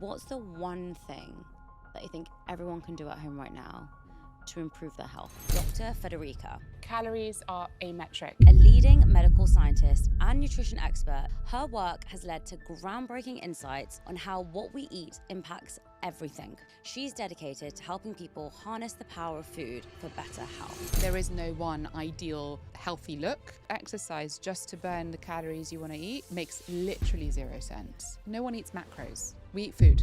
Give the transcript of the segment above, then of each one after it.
What's the one thing that you think everyone can do at home right now to improve their health? Dr. Federica. Calories are a metric. A leading medical scientist and nutrition expert, her work has led to groundbreaking insights on how what we eat impacts everything. She's dedicated to helping people harness the power of food for better health. There is no one ideal healthy look. Exercise just to burn the calories you want to eat makes literally zero sense. No one eats macros. We eat food.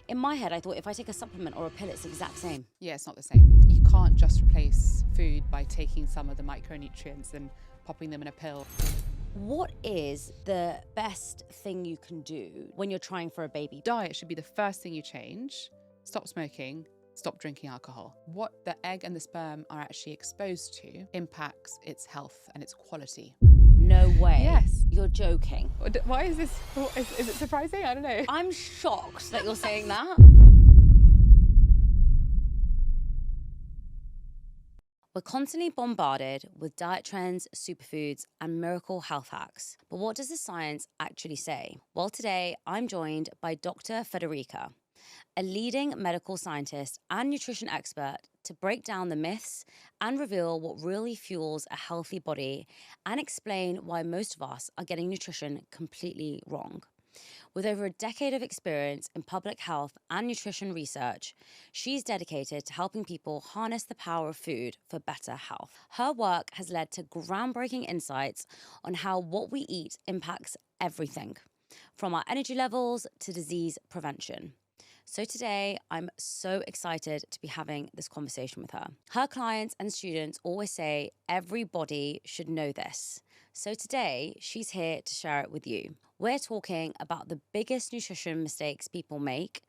In my head, I thought if I take a supplement or a pill, it's the exact same. Yeah, it's not the same. You can't just replace food by taking some of the micronutrients and popping them in a pill. What is the best thing you can do when you're trying for a baby? Diet should be the first thing you change. Stop smoking, stop drinking alcohol. What the egg and the sperm are actually exposed to impacts its health and its quality. No way. Yes. You're joking. Why is this? Is it surprising? I don't know. I'm shocked that you're saying that. We're constantly bombarded with diet trends, superfoods, and miracle health hacks. But what does the science actually say? Well, today I'm joined by Dr. Federica, a leading medical scientist and nutrition expert, to break down the myths and reveal what really fuels a healthy body and explain why most of us are getting nutrition completely wrong. With over a decade of experience in public health and nutrition research, she's dedicated to helping people harness the power of food for better health. Her work has led to groundbreaking insights on how what we eat impacts everything, from our energy levels to disease prevention. So today, I'm so excited to be having this conversation with her. Her clients and students always say everybody should know this. So today, she's here to share it with you. We're talking about the biggest nutrition mistakes people make,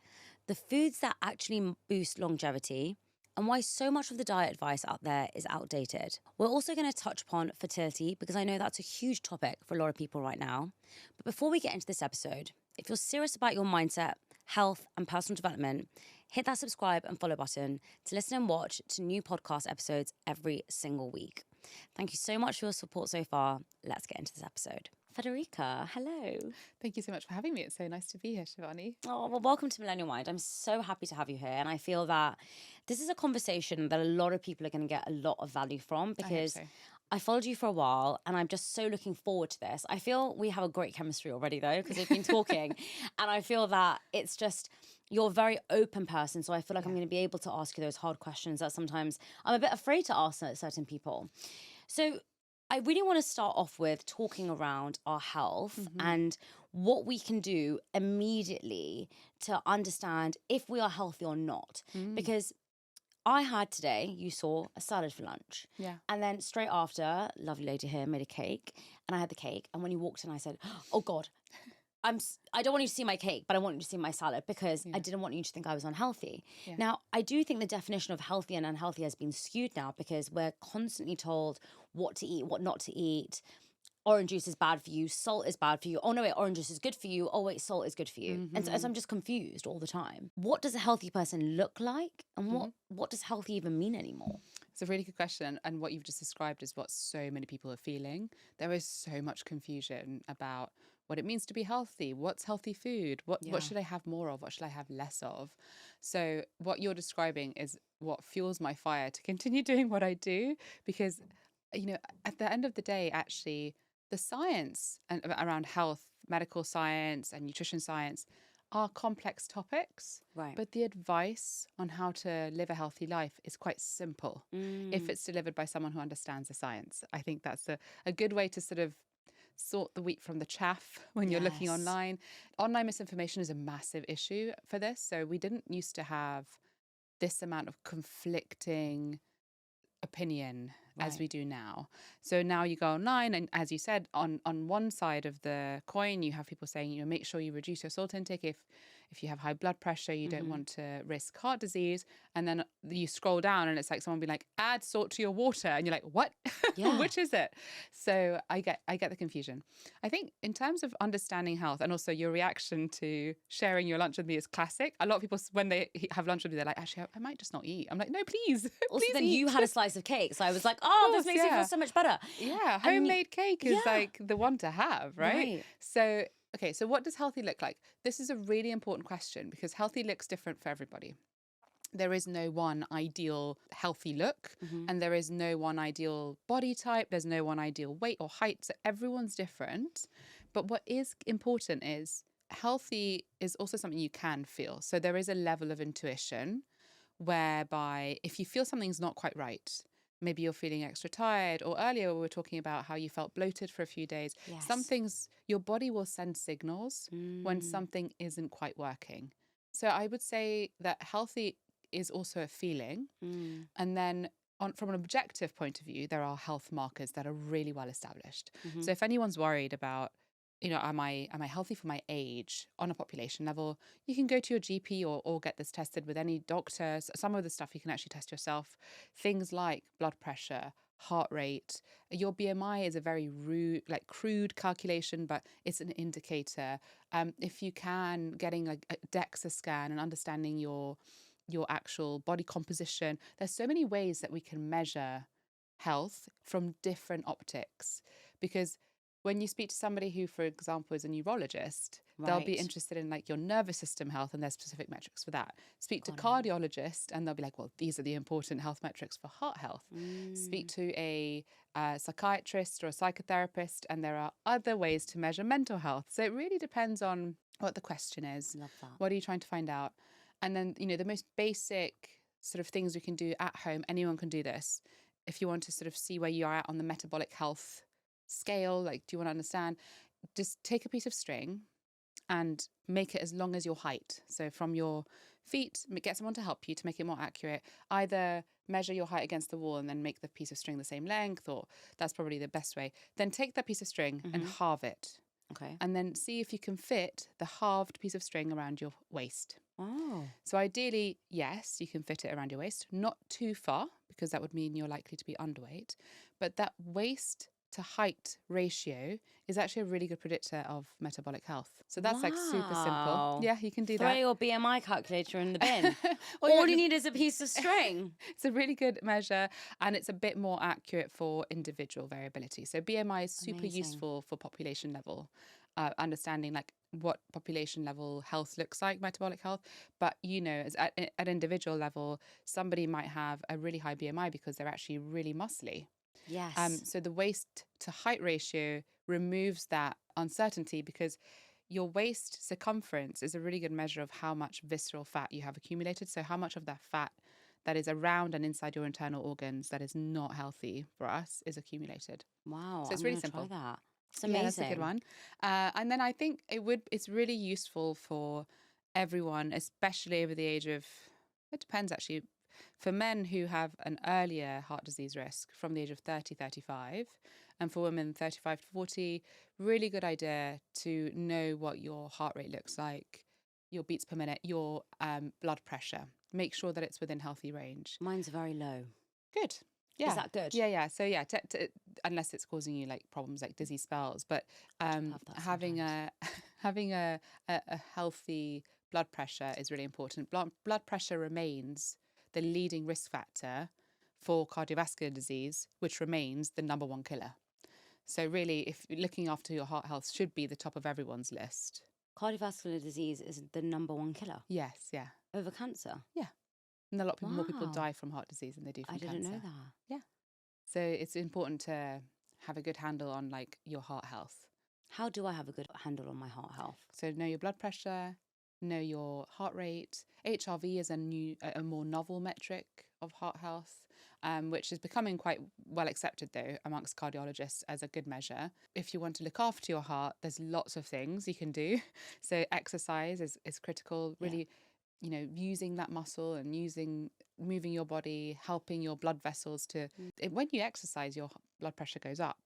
the foods that actually boost longevity, and why so much of the diet advice out there is outdated. We're also going to touch upon fertility, because I know that's a huge topic for a lot of people right now. But before we get into this episode, if you're serious about your mindset, health, and personal development, hit that subscribe and follow button to listen and watch to new podcast episodes every single week. Thank you so much for your support so far. Let's get into this episode. Federica, hello. Thank you so much for having me. It's so nice to be here, Shivani. Oh, well, welcome to Millennial Mind. I'm so happy to have you here. And I feel that this is a conversation that a lot of people are going to get a lot of value from, because I followed you for a while and I'm just so looking forward to this. I feel we have a great chemistry already though, because we've been talking and I feel that it's just, you're a very open person. So I feel like I'm going to be able to ask you those hard questions that sometimes I'm a bit afraid to ask certain people. So I really want to start off with talking around our health and what we can do immediately to understand if we are healthy or not. Because I had today, you saw, a salad for lunch. Yeah. And then straight after, lovely lady here made a cake and I had the cake. And when you walked in, I said, oh God, I don't want you to see my cake, but I want you to see my salad, because I didn't want you to think I was unhealthy. Yeah. Now, I do think the definition of healthy and unhealthy has been skewed now, because we're constantly told what to eat, what not to eat. Orange juice is bad for you, salt is bad for you. Oh no, wait, orange juice is good for you. Oh wait, salt is good for you. And so I'm just confused all the time. What does a healthy person look like? And what does healthy even mean anymore? It's a really good question. And what you've just described is what so many people are feeling. There is so much confusion about what it means to be healthy. What's healthy food? What should I have more of? What should I have less of? So what you're describing is what fuels my fire to continue doing what I do, because, you know, at the end of the day, actually, the science around health, medical science and nutrition science are complex topics, right? But the advice on how to live a healthy life is quite simple if it's delivered by someone who understands the science. I think that's a good way to sort of sort the wheat from the chaff when you're looking online. Online misinformation is a massive issue for this. So we didn't used to have this amount of conflicting opinion as we do now. So now you go online and, as you said, on one side of the coin, you have people saying, you know, make sure you reduce your salt intake if you have high blood pressure, you don't want to risk heart disease. And then you scroll down and it's like someone being like, add salt to your water. And you're like, what? Which is it? So I get the confusion. I think in terms of understanding health, and also your reaction to sharing your lunch with me is classic. A lot of people, when they have lunch with me, they're like, actually, I might just not eat. I'm like, no, please. Also, please then eat. you had a slice of cake. So I was like, oh, this makes me feel so much better. Yeah, homemade cake is like the one to have, right? So Okay, so what does healthy look like? This is a really important question because healthy looks different for everybody. There is no one ideal healthy look, and there is no one ideal body type. There's no one ideal weight or height. So everyone's different. But what is important is healthy is also something you can feel. So there is a level of intuition whereby if you feel something's not quite right, maybe you're feeling extra tired, or earlier we were talking about how you felt bloated for a few days. Yes. Some things, your body will send signals when something isn't quite working. So I would say that healthy is also a feeling. And then from an objective point of view, there are health markers that are really well established. So if anyone's worried about, am I healthy for my age on a population level, you can go to your GP or get this tested with any doctor. Some of the stuff you can actually test yourself. Things like blood pressure, heart rate. Your BMI is a very crude calculation, but it's an indicator. If you can, getting a DEXA scan and understanding your actual body composition. There's so many ways that we can measure health from different optics, because when you speak to somebody who, for example, is a neurologist, they'll be interested in like your nervous system health, and there's specific metrics for that. Speak to a cardiologist and they'll be like, well, these are the important health metrics for heart health. Speak to a psychiatrist or a psychotherapist, and there are other ways to measure mental health. So it really depends on what the question is. Love that. What are you trying to find out? And then, the most basic sort of things we can do at home, anyone can do this. If you want to sort of see where you are at on the metabolic health scale, like, do you want to understand? Just take a piece of string and make it as long as your height. So from your feet, get someone to help you to make it more accurate. Either measure your height against the wall and then make the piece of string the same length, or that's probably the best way. Then take that piece of string and halve it. Okay. And then see if you can fit the halved piece of string around your waist. Oh. So ideally, yes, you can fit it around your waist, not too far, because that would mean you're likely to be underweight. But that waist to height ratio is actually a really good predictor of metabolic health. So that's like super simple. Yeah, you can do Throw that. your BMI calculator in the bin. All you need is a piece of string. It's a really good measure, and it's a bit more accurate for individual variability. So BMI is super useful for population level, understanding like what population level health looks like, metabolic health. But as at individual level, somebody might have a really high BMI because they're actually really muscly. Yes. So the waist to height ratio removes that uncertainty, because your waist circumference is a really good measure of how much visceral fat you have accumulated. So how much of that fat that is around and inside your internal organs that is not healthy for us is accumulated. Wow. So it's really simple. Try that. It's amazing. Yeah, that's a good one. And then I think it's really useful for everyone, especially over the age of, it depends actually, for men who have an earlier heart disease risk from the age of 30, 35, and for women 35 to 40, really good idea to know what your heart rate looks like, your beats per minute, your blood pressure. Make sure that it's within healthy range. Mine's very low. Good. Yeah. Is that good? Yeah. So yeah, unless it's causing you like problems like dizzy spells, but having a healthy blood pressure is really important. Blood pressure remains the leading risk factor for cardiovascular disease, which remains the number one killer. So really, if looking after your heart health should be the top of everyone's list. Cardiovascular disease is the number one killer? Yes, yeah. Over cancer? Yeah. And a lot of more people die from heart disease than they do from cancer. I didn't know that. Yeah. So it's important to have a good handle on like your heart health. How do I have a good handle on my heart health? So know your blood pressure, know your heart rate. HRV is a more novel metric of heart health, which is becoming quite well accepted though amongst cardiologists as a good measure. If you want to look after your heart, there's lots of things you can do. So exercise is critical, really, using that muscle and moving your body, helping your blood vessels when you exercise, your blood pressure goes up.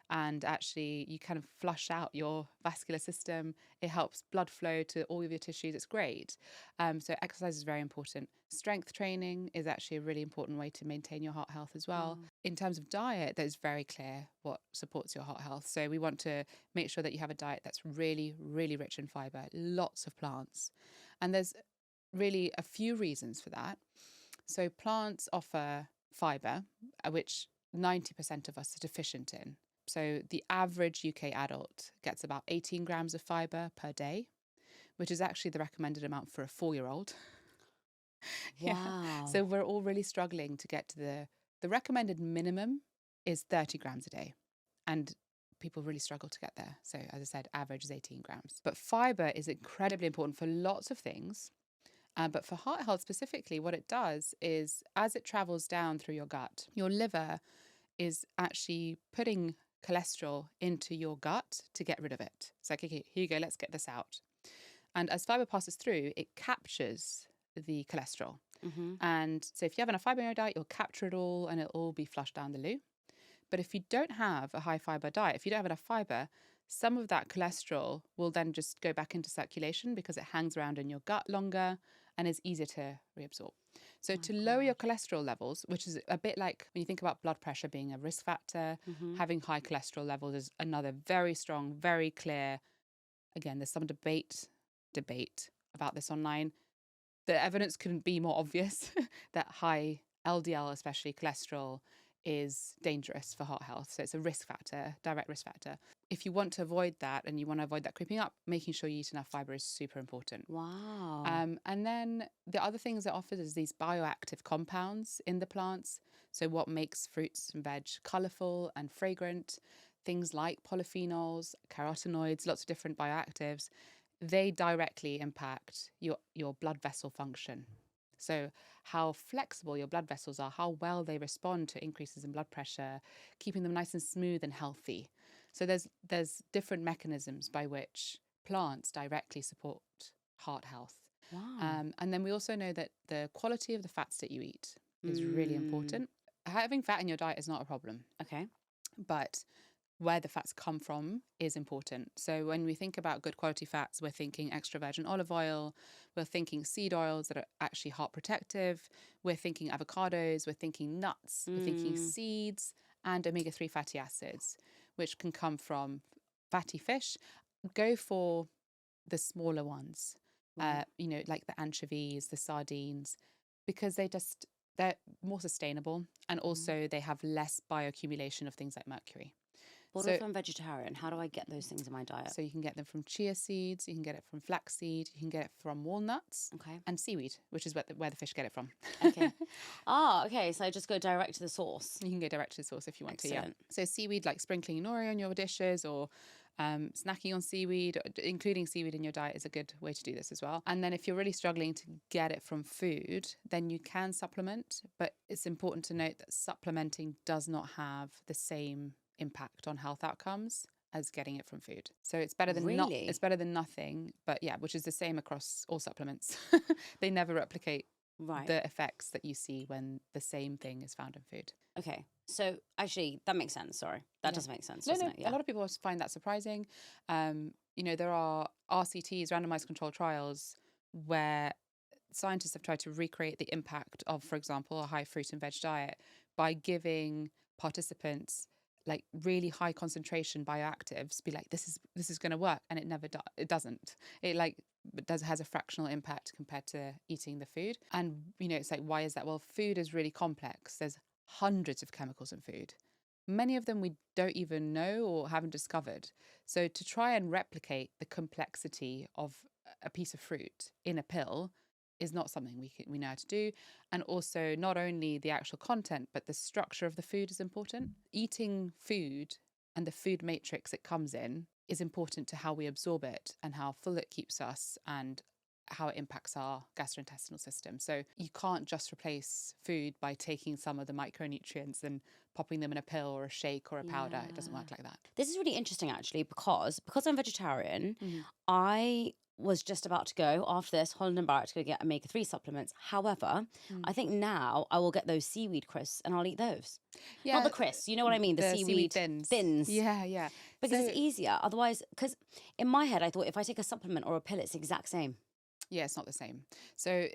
And actually, you kind of flush out your vascular system. It helps blood flow to all of your tissues. It's great. So exercise is very important. Strength training is actually a really important way to maintain your heart health as well. In terms of diet, there's very clear what supports your heart health. So we want to make sure that you have a diet that's really, really rich in fibre, lots of plants. And there's really a few reasons for that. So plants offer fibre, which 90% of us are deficient in. So the average UK adult gets about 18 grams of fibre per day, which is actually the recommended amount for a 4-year-old. Wow. So we're all really struggling to get to the recommended minimum is 30 grams a day. And people really struggle to get there. So as I said, average is 18 grams. But fibre is incredibly important for lots of things. But for heart health specifically, what it does is as it travels down through your gut, your liver is actually putting cholesterol into your gut to get rid of it. It's like, okay, here you go, let's get this out. And as fibre passes through, it captures the cholesterol. And so if you have enough fibre in your diet, you'll capture it all and it'll all be flushed down the loo. But if you don't have a high fibre diet, if you don't have enough fibre, some of that cholesterol will then just go back into circulation because it hangs around in your gut longer and is easier to reabsorb. So to lower your cholesterol levels, which is a bit like when you think about blood pressure being a risk factor, having high cholesterol levels is another very strong, very clear. Again, there's some debate about this online. The evidence couldn't be more obvious that high LDL, especially cholesterol, is dangerous for heart health. So it's a risk factor, direct risk factor. If you want to avoid that and you want to avoid that creeping up, making sure you eat enough fibre is super important. Wow. And then the other things it offers is these bioactive compounds in the plants. So what makes fruits and veg colourful and fragrant, things like polyphenols, carotenoids, lots of different bioactives, they directly impact your blood vessel function. So how flexible your blood vessels are, how well they respond to increases in blood pressure, keeping them nice and smooth and healthy. So there's different mechanisms by which plants directly support heart health. Wow. And then we also know that the quality of the fats that you eat is really important. Having fat in your diet is not a problem. Okay. But where the fats come from is important. So when we think about good quality fats, we're thinking extra virgin olive oil, we're thinking seed oils that are actually heart protective, we're thinking avocados, we're thinking nuts, we're thinking seeds and omega-3 fatty acids, which can come from fatty fish. Go for the smaller ones, like the anchovies, the sardines, because they're more sustainable and also they have less bioaccumulation of things like mercury. What if I'm vegetarian? How do I get those things in my diet? So you can get them from chia seeds, you can get it from flaxseed, you can get it from walnuts, and seaweed, which is where the fish get it from. Okay. Okay. So I just go direct to the source. You can go direct to the source if you want to, yeah. Excellent. So seaweed, like sprinkling nori on your dishes or snacking on seaweed, including seaweed in your diet is a good way to do this as well. And then if you're really struggling to get it from food, then you can supplement, but it's important to note that supplementing does not have the same impact on health outcomes as getting it from food. So it's better than it's better than nothing, but yeah, which is the same across all supplements. They never replicate the effects that you see when the same thing is found in food. Okay. So actually that makes sense. Sorry. That does make sense, doesn't it? Yeah. A lot of people find that surprising. There are RCTs, randomized controlled trials, where scientists have tried to recreate the impact of, for example, a high fruit and veg diet by giving participants like really high concentration bioactives, be like, this is going to work, and it never it doesn't. It has a fractional impact compared to eating the food. And it's like, why is that? Well, food is really complex. There's hundreds of chemicals in food. Many of them we don't even know or haven't discovered. So to try and replicate the complexity of a piece of fruit in a pill is not something we know how to do. And also not only the actual content, but the structure of the food is important. Eating food and the food matrix it comes in is important to how we absorb it and how full it keeps us and how it impacts our gastrointestinal system. So you can't just replace food by taking some of the micronutrients and popping them in a pill or a shake or a powder. It doesn't work like that. This is really interesting actually because I'm vegetarian, I was just about to go after this Holland & Barrett to go get omega-3 supplements. However, I think now I will get those seaweed crisps and I'll eat those. Yeah, not the crisps, you know what I mean? The seaweed thins. Yeah. Because it's easier. Otherwise, because in my head I thought if I take a supplement or a pill, it's the exact same. Yeah, it's not the same. So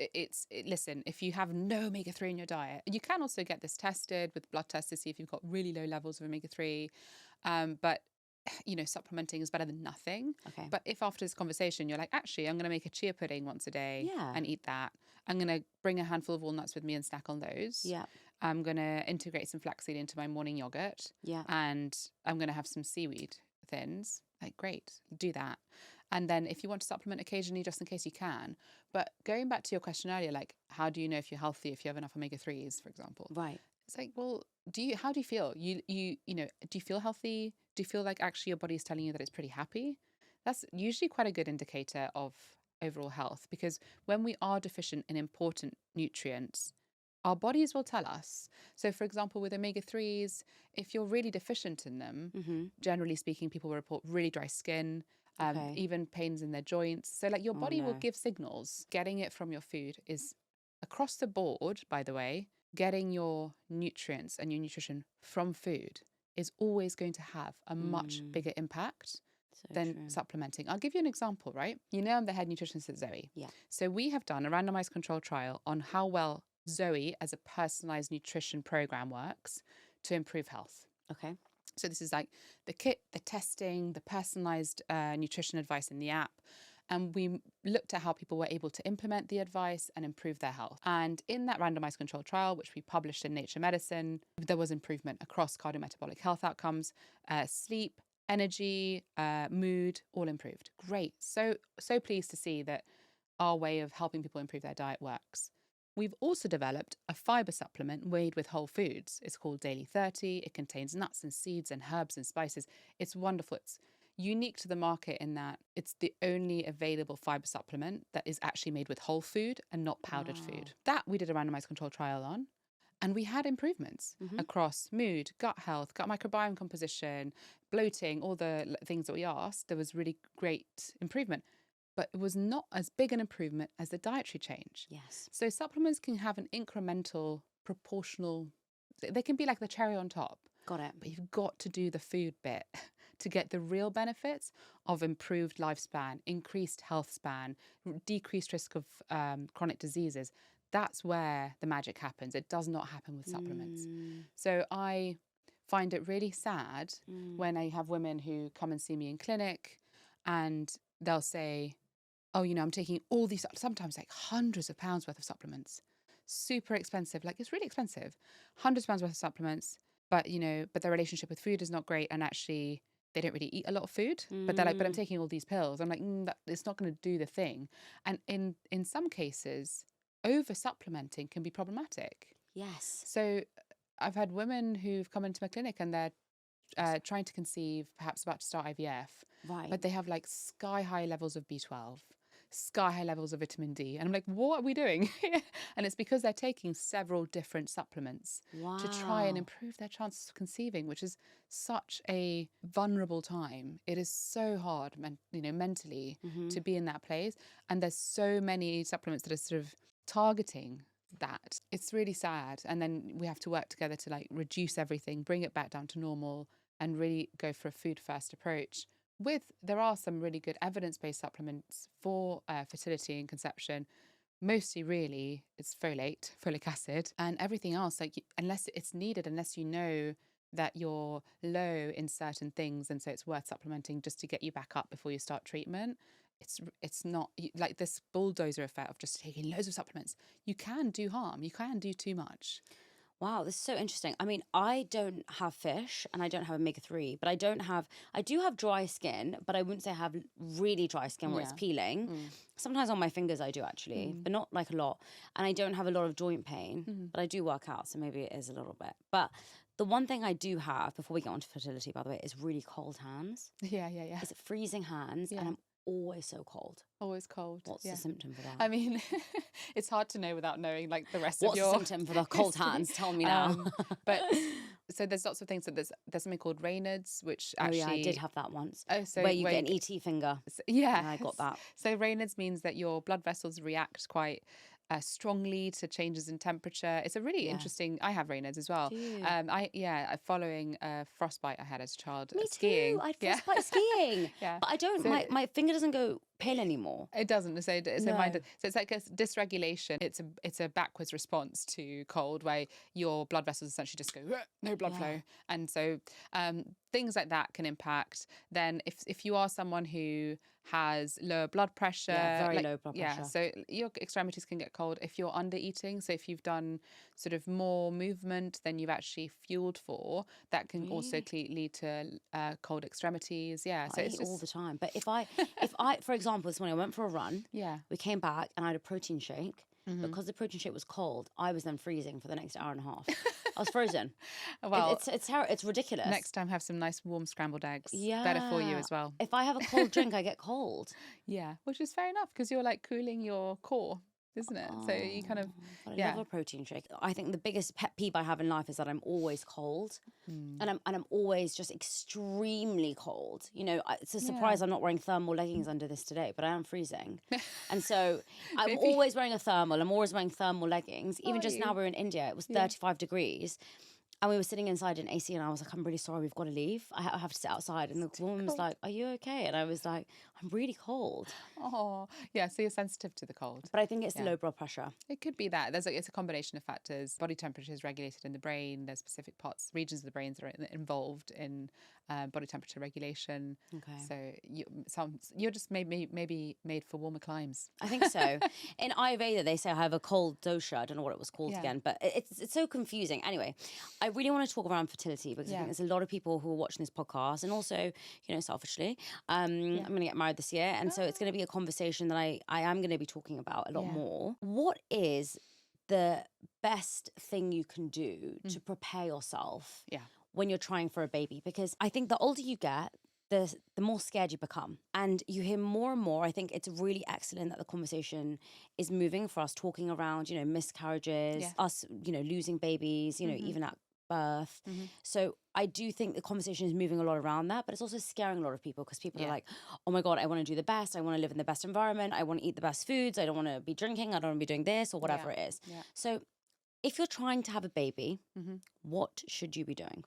listen, if you have no omega-3 in your diet, you can also get this tested with blood tests to see if you've got really low levels of omega-3. But supplementing is better than nothing. Okay. But if after this conversation you're like, actually, I'm going to make a chia pudding once a day and eat that. I'm going to bring a handful of walnuts with me and snack on those. Yeah. I'm going to integrate some flaxseed into my morning yogurt. Yeah. And I'm going to have some seaweed thins. Like, great, do that. And then if you want to supplement occasionally, just in case, you can. But going back to your question earlier, like, how do you know if you're healthy if you have enough omega-3s, for example? Right. It's like, well, how do you feel? You know, do you feel healthy? Do you feel like actually your body's telling you that it's pretty happy? That's usually quite a good indicator of overall health, because when we are deficient in important nutrients, our bodies will tell us. So, for example, with omega-3s, if you're really deficient in them, generally speaking, people will report really dry skin, even pains in their joints. So, like, your body will give signals. Getting it from your food is across the board, by the way. Getting your nutrients and your nutrition from food is always going to have a much bigger impact than supplementing. I'll give you an example, right? You know, I'm the head nutritionist at Zoe. Yeah. So we have done a randomized control trial on how well Zoe as a personalized nutrition program works to improve health. Okay. So this is like the kit, the testing, the personalized nutrition advice in the app. And we looked at how people were able to implement the advice and improve their health. And in that randomized control trial, which we published in Nature Medicine, there was improvement across cardiometabolic health outcomes, sleep, energy, mood, all improved. Great. So pleased to see that our way of helping people improve their diet works. We've also developed a fiber supplement made with whole foods. It's called Daily 30. It contains nuts and seeds and herbs and spices. It's wonderful. It's unique to the market in that it's the only available fiber supplement that is actually made with whole food and not powdered food. That we did a randomized control trial on. And we had improvements across mood, gut health, gut microbiome composition, bloating, all the things that we asked. There was really great improvement. But it was not as big an improvement as the dietary change. Yes. So supplements can have an incremental, proportional, they can be like the cherry on top. Got it. But you've got to do the food bit to get the real benefits of improved lifespan, increased health span, decreased risk of chronic diseases. That's where the magic happens. It does not happen with supplements. So I find it really sad when I have women who come and see me in clinic and they'll say, oh, you know, I'm taking all these, sometimes like hundreds of pounds worth of supplements, super expensive. Like, it's really expensive, hundreds of pounds worth of supplements, but, you know, but their relationship with food is not great. And actually they don't really eat a lot of food, but they're like, but I'm taking all these pills. I'm like, it's not going to do the thing. And in some cases, over supplementing can be problematic. Yes. So I've had women who've come into my clinic and they're trying to conceive, perhaps about to start IVF, right? But they have like sky high levels of B12, sky high levels of vitamin D. And I'm like, what are we doing? And it's because they're taking several different supplements to try and improve their chances of conceiving, which is such a vulnerable time. It is so hard, mentally to be in that place. And there's so many supplements that are sort of targeting that. It's really sad. And then we have to work together to like reduce everything, bring it back down to normal, and really go for a food first approach. There are some really good evidence-based supplements for fertility and conception. Mostly really it's folic acid, and everything else, like, unless it's needed, unless you know that you're low in certain things and so it's worth supplementing just to get you back up before you start treatment. It's not like this bulldozer effect of just taking loads of supplements. You can do harm. You can do too much. Wow, this is so interesting. I mean, I don't have fish and I don't have omega-3, but I do have dry skin, but I wouldn't say I have really dry skin where it's peeling. Sometimes on my fingers I do actually, but not like a lot. And I don't have a lot of joint pain, but I do work out, so maybe it is a little bit. But the one thing I do have, before we get on to fertility, by the way, is really cold hands. Yeah. It's freezing hands, and I'm always so cold. Always cold. What's the symptom for that? I mean, it's hard to know without knowing like the rest What's of your... What's the symptom for the cold hands? Tell me now. But so there's lots of things. So there's something called Raynaud's, which actually... Oh yeah, I did have that once. Oh, so where you get an ET finger. Yeah. I got that. So Raynaud's means that your blood vessels react quite strongly to changes in temperature. It's a really interesting... I have Raynaud's as well. Following frostbite I had as a child. Me skiing. too. I had frostbite skiing. Yeah. But I don't... my finger doesn't go pill anymore. It doesn't. So No. it's like a dysregulation. It's a backwards response to cold, where your blood vessels essentially just go no blood flow, and so things like that can impact. Then if you are someone who has lower blood pressure, very low blood pressure, so your extremities can get cold if you're under eating. So if you've done sort of more movement than you've actually fueled for, that can also lead to cold extremities. Yeah, so I it's eat just all the time. But if I, for example, this morning I went for a run. Yeah. We came back and I had a protein shake. Because the protein shake was cold, I was then freezing for the next hour and a half. I was frozen. Well, it's ridiculous. Next time, have some nice warm scrambled eggs. Yeah. Better for you as well. If I have a cold drink, I get cold. Yeah, which is fair enough because you're like cooling your core, isn't it? So you kind of, But I love a protein shake. I think the biggest pet peeve I have in life is that I'm always cold, and I'm always just extremely cold. You know, it's a surprise I'm not wearing thermal leggings under this today, but I am freezing, and so I'm always wearing a thermal. I'm always wearing thermal leggings. Even just now, we were in India. It was 35 degrees. And we were sitting inside an AC, and I was like, I'm really sorry, we've got to leave. I have to sit outside. And the woman was like, are you okay? And I was like, I'm really cold. Oh, yeah. So you're sensitive to the cold. But I think it's the low blood pressure. It could be that. It's a combination of factors. Body temperature is regulated in the brain. There's specific regions of the brains that are involved in body temperature regulation. Okay. So you're just maybe made for warmer climes. I think so. In Ayurveda, they say I have a cold dosha. I don't know what it was called again, but it's so confusing. Anyway, I really want to talk around fertility because I think there's a lot of people who are watching this podcast, and also, you know, selfishly, I'm going to get married this year, and so it's going to be a conversation that I am going to be talking about a lot more. What is the best thing you can do to prepare yourself when you're trying for a baby? Because I think the older you get, the more scared you become. And you hear more and more. I think it's really excellent that the conversation is moving for us, talking around, you know, miscarriages, us, you know, losing babies, you know, even at birth. So I do think the conversation is moving a lot around that, but it's also scaring a lot of people because people are like, oh my God, I want to do the best. I want to live in the best environment. I want to eat the best foods. I don't want to be drinking. I don't want to be doing this or whatever it is. So if you're trying to have a baby, what should you be doing?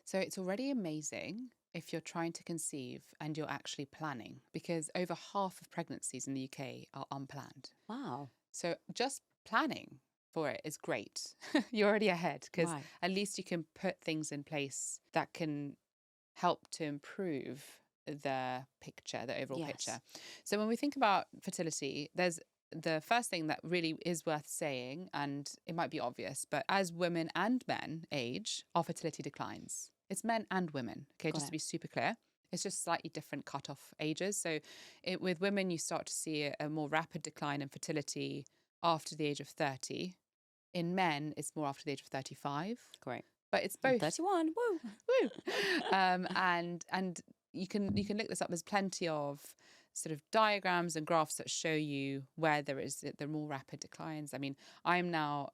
So it's already amazing if you're trying to conceive and you're actually planning, because over half of pregnancies in the UK are unplanned. Wow. So just planning for it is great. You're already ahead because at least you can put things in place that can help to improve the picture, the overall picture. So when we think about fertility, there's the first thing that really is worth saying, and it might be obvious, but as women and men age, our fertility declines. It's men and women, okay, just to be super clear. It's just slightly different cutoff ages. So with women, you start to see a more rapid decline in fertility after the age of 30. In men, it's more after the age of 35. Great. But it's both. 31, woo! Woo! And you can look this up. There's plenty of sort of diagrams and graphs that show you where there are more rapid declines. I mean, I'm now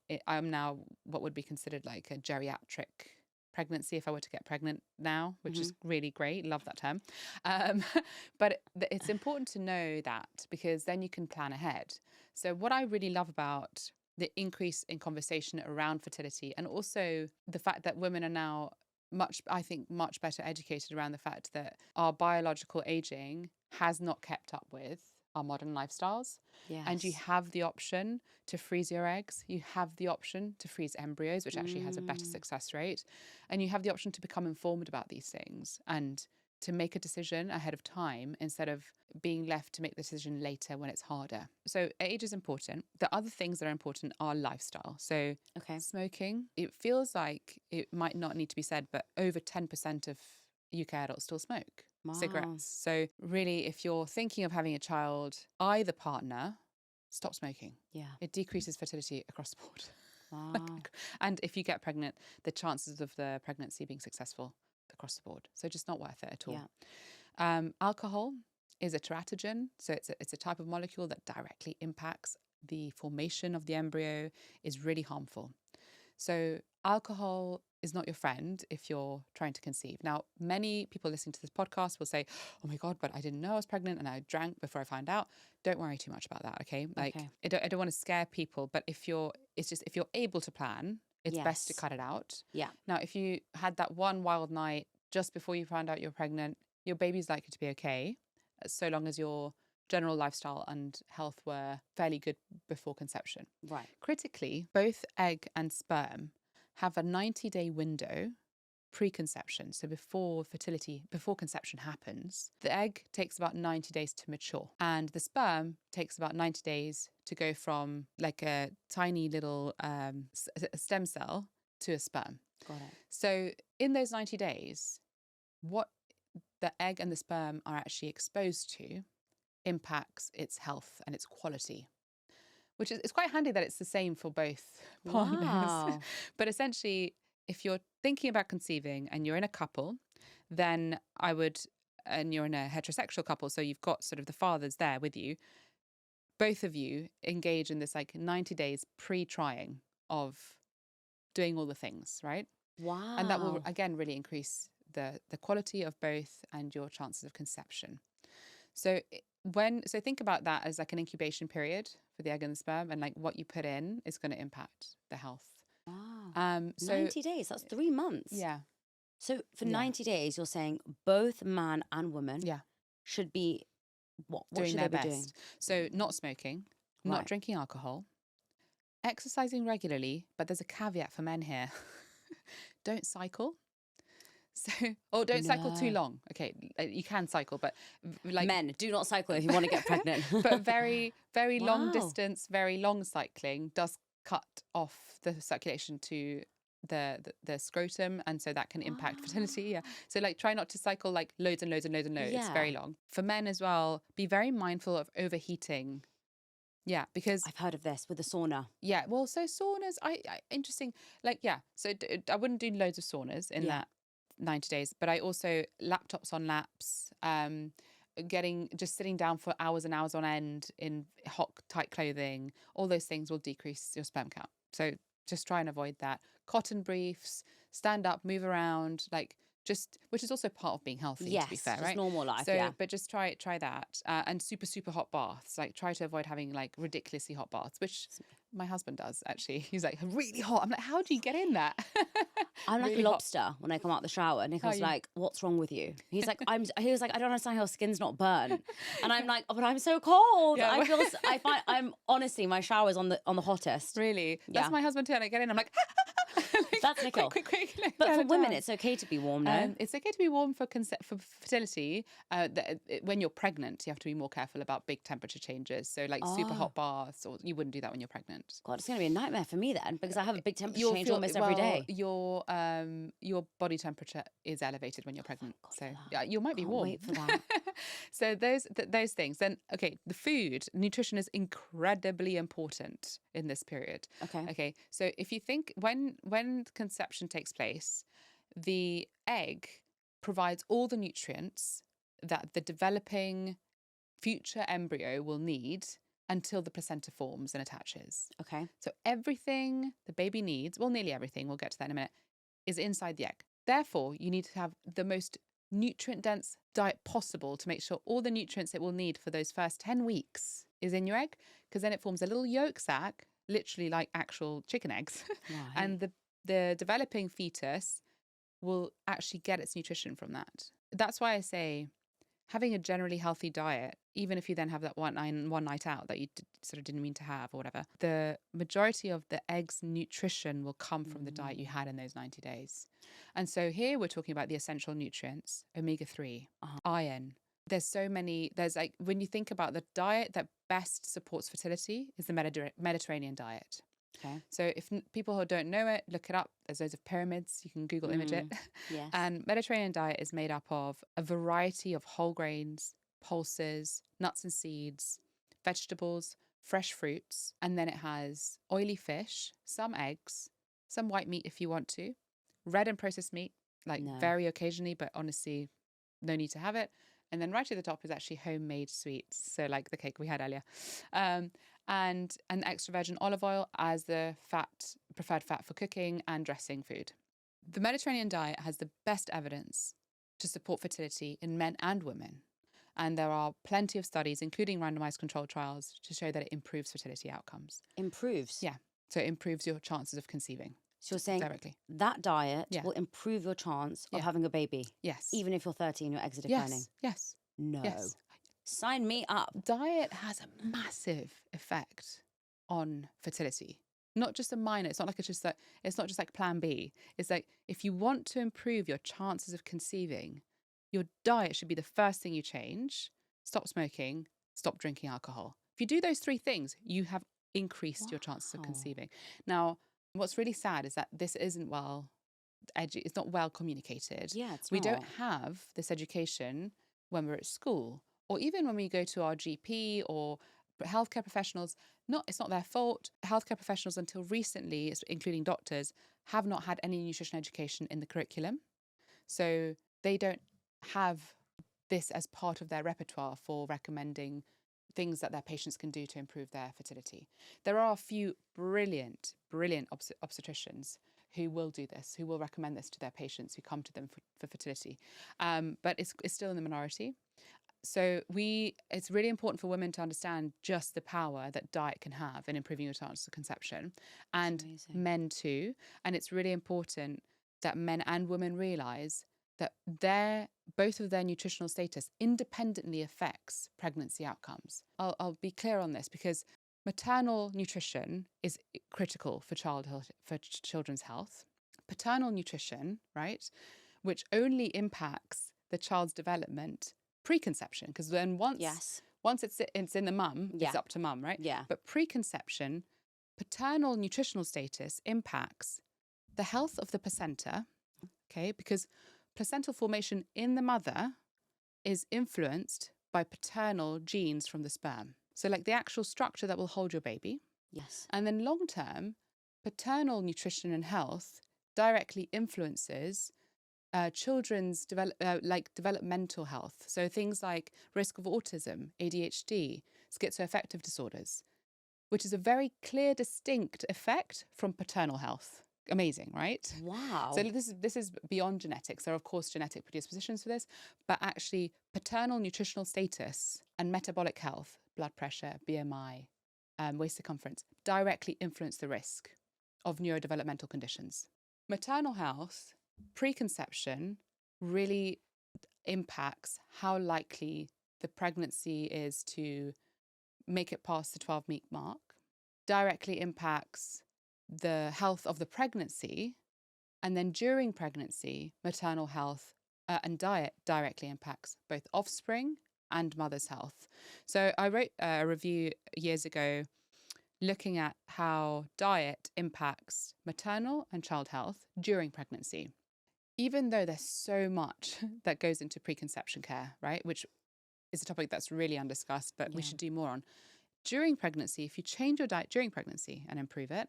what would be considered like a geriatric pregnancy if I were to get pregnant now, which is really great. Love that term. But it's important to know that because then you can plan ahead. So what I really love about the increase in conversation around fertility, and also the fact that women are now much better educated around the fact that our biological aging has not kept up with our modern lifestyles. Yes. And you have the option to freeze your eggs. You have the option to freeze embryos, which actually has a better success rate. And you have the option to become informed about these things and to make a decision ahead of time instead of being left to make the decision later when it's harder. So age is important. The other things that are important are lifestyle. So smoking, it feels like it might not need to be said, but over 10% of UK adults still smoke cigarettes. So really, if you're thinking of having a child, either partner, stop smoking. Yeah. It decreases fertility across the board. Wow. And if you get pregnant, the chances of the pregnancy being successful across the board. So just not worth it at all. Yeah. Alcohol is a teratogen. So it's a type of molecule that directly impacts the formation of the embryo, is really harmful. So alcohol is not your friend if you're trying to conceive. Now, many people listening to this podcast will say, oh my God, but I didn't know I was pregnant and I drank before I found out. Don't worry too much about that, okay? Like, I don't want to scare people, but if you're able to plan, it's best to cut it out. Yeah. Now, if you had that one wild night just before you found out you're pregnant, your baby's likely to be okay, so long as you're general lifestyle and health were fairly good before conception. Right. Critically, both egg and sperm have a 90-day window preconception. So before conception happens, the egg takes about 90 days to mature, and the sperm takes about 90 days to go from like a tiny little stem cell to a sperm. Got it. So in those 90 days, what the egg and the sperm are actually exposed to impacts its health and its quality, which is, it's quite handy that it's the same for both partners. Wow. But essentially, if you're thinking about conceiving and you're in a couple, then and you're in a heterosexual couple, so you've got sort of the fathers there with you, both of you engage in this like 90 days pre-trying of doing all the things, right? Wow. And that will, again, really increase the quality of both and your chances of conception. So think about that as like an incubation period for the egg and the sperm, and like what you put in is going to impact the health. Wow. So 90 days, that's 3 months. Yeah. So for 90 days, you're saying both man and woman Yeah. should be what Doing should their they be best. So not smoking, not Right. drinking alcohol, exercising regularly, but there's a caveat for men here. Don't cycle. So, or don't cycle too No. long. Okay, you can cycle, but like Men, do not cycle if you want to get pregnant. but very, very long Wow. distance, very long cycling does cut off the circulation to the scrotum, and so that can impact fertility. Yeah. So like try not to cycle like loads and loads and loads and loads. It's very Yeah. long. For men as well, be very mindful of overheating. Yeah, because I've heard of this with the sauna. yeah, well, so saunas, I interesting. Like, yeah, so I wouldn't do loads of saunas in Yeah. that 90 days, but I also laptops on laps, just sitting down for hours and hours on end in hot, tight clothing, all those things will decrease your sperm count. So just try and avoid that. Cotton briefs, stand up, move around, like which is also part of being healthy, Yes, to be fair, just right? normal life, So, yeah. but just try that, and super, super hot baths. Like try to avoid having like ridiculously hot baths, which my husband does actually. He's like really hot. I'm like, how do you get in that? I'm like Really a hot. lobster when I come out the shower. Nico's you? like, "What's wrong with you?" He was like, "I don't understand how skin's not burnt," and I'm like, "Oh, but I'm so cold. Yeah. I find I'm honestly my shower's on the hottest." Really? Yeah. That's my husband too. And I get in, I'm like, That's Nicole. quick. But Turn for it women, down. it's okay to be warm, no? It's okay to be warm for fertility. When you're pregnant, you have to be more careful about big temperature changes. So like super hot baths, or you wouldn't do that when you're pregnant. God, it's going to be a nightmare for me then, because I have a big temperature change almost every day. Your body temperature is elevated when you're pregnant. So yeah, you might be Can't warm. wait for that. So those things. Then okay, the food, nutrition is incredibly important in this period. Okay. So if you think when conception takes place, the egg provides all the nutrients that the developing future embryo will need until the placenta forms and attaches. Okay. So everything the baby needs, well, nearly everything, we'll get to that in a minute, is inside the egg. Therefore, you need to have the most nutrient-dense diet possible to make sure all the nutrients it will need for those first 10 weeks is in your egg, because then it forms a little yolk sac, literally like actual chicken eggs. Right. And the developing fetus will actually get its nutrition from that. That's why I say having a generally healthy diet, even if you then have that one night out that you sort of didn't mean to have or whatever, the majority of the egg's nutrition will come from the diet you had in those 90 days. And so here we're talking about the essential nutrients, omega-3, iron. There's so many, like, when you think about the diet that best supports fertility is the Mediterranean diet. Okay. So if people who don't know it, look it up. There's loads of pyramids. You can Google image it. Yes. And Mediterranean diet is made up of a variety of whole grains, pulses, nuts and seeds, vegetables, fresh fruits. And then it has oily fish, some eggs, some white meat if you want to, red and processed meat, like very occasionally, but honestly, no need to have it. And then right at the top is actually homemade sweets. So like the cake we had earlier. And an extra virgin olive oil as the preferred fat for cooking and dressing food. The Mediterranean diet has the best evidence to support fertility in men and women. And there are plenty of studies, including randomized controlled trials, to show that it improves fertility outcomes. Improves? Yeah. So it improves your chances of conceiving. So you're saying directly. That diet will improve your chance of having a baby? Yes. Even if you're 30 and your eggs are declining? Yes. No. Yes. Sign me up. Diet has a massive effect on fertility. Not just a minor. It's not just like plan B. It's like, if you want to improve your chances of conceiving, your diet should be the first thing you change. Stop smoking, stop drinking alcohol. If you do those three things, you have increased your chances of conceiving. Now, what's really sad is that this isn't it's not well communicated. Yeah, it's We not. don't have this education when we're at school, or even when we go to our GP or healthcare professionals. It's not their fault. Healthcare professionals, until recently, including doctors, have not had any nutrition education in the curriculum. So they don't have this as part of their repertoire for recommending things that their patients can do to improve their fertility. There are a few brilliant obstetricians who will do this, who will recommend this to their patients who come to them for fertility. But it's still in the minority. So it's really important for women to understand just the power that diet can have in improving your chances of conception, and men too. And it's really important that men and women realise that both of their nutritional status independently affects pregnancy outcomes. I'll be clear on this, because maternal nutrition is critical for children's health. Paternal nutrition, right, which only impacts the child's development preconception, because then once it's in the mum, it's up to mum, right? Yeah. But preconception, paternal nutritional status impacts the health of the placenta, okay, because placental formation in the mother is influenced by paternal genes from the sperm. So like the actual structure that will hold your baby. Yes. And then long term, paternal nutrition and health directly influences children's developmental health. So things like risk of autism, ADHD, schizoaffective disorders, which is a very clear, distinct effect from paternal health. Amazing, right? Wow. So this is beyond genetics. There are, of course, genetic predispositions for this, but actually paternal nutritional status and metabolic health, blood pressure, BMI, waist circumference, directly influence the risk of neurodevelopmental conditions. Maternal health, preconception, really impacts how likely the pregnancy is to make it past the 12-week mark, directly impacts the health of the pregnancy, and then during pregnancy, maternal health and diet directly impacts both offspring and mother's health. So I wrote a review years ago looking at how diet impacts maternal and child health during pregnancy. Even though there's so much that goes into preconception care, right, which is a topic that's really undiscussed, but we should do more on. During pregnancy, if you change your diet during pregnancy and improve it,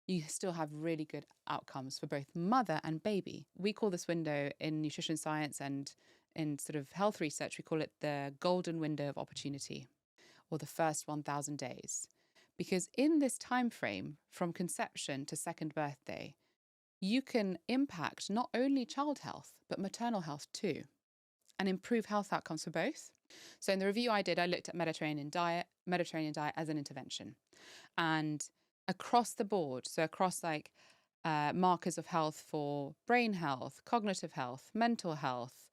you still have really good outcomes for both mother and baby. We call this window in nutrition science and in sort of health research, we call it the golden window of opportunity, or the first 1,000 days. Because in this time frame, from conception to second birthday, you can impact not only child health, but maternal health too, and improve health outcomes for both. So in the review I did, I looked at Mediterranean diet as an intervention. And across the board, so across markers of health for brain health, cognitive health, mental health,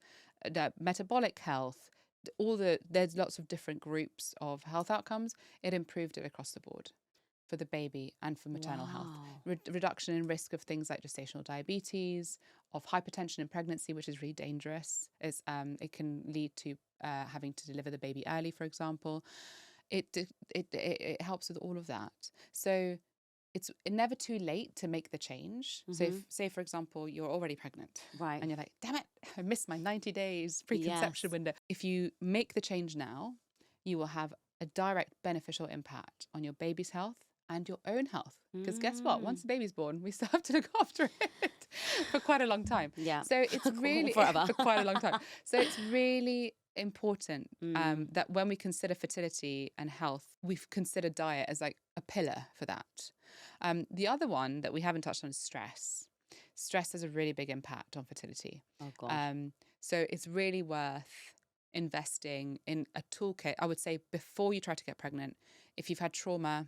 metabolic health, there's lots of different groups of health outcomes. It improved it across the board for the baby and for maternal health. Reduction in risk of things like gestational diabetes, of hypertension in pregnancy, which is really dangerous. It can lead to having to deliver the baby early, for example. It helps with all of that. So it's never too late to make the change. Mm-hmm. So if, say, for example, you're already pregnant, right, and you're like, damn it, I missed my 90 days preconception window. If you make the change now, you will have a direct beneficial impact on your baby's health and your own health. Because guess what? Once the baby's born, we still have to look after it for quite a long time. Yeah. So it's really forever. for quite a long time. So it's really important that when we consider fertility and health, we've considered diet as like a pillar for that. The other one that we haven't touched on is stress. Stress has a really big impact on fertility. Oh, God. So it's really worth investing in a toolkit. I would say before you try to get pregnant, if you've had trauma,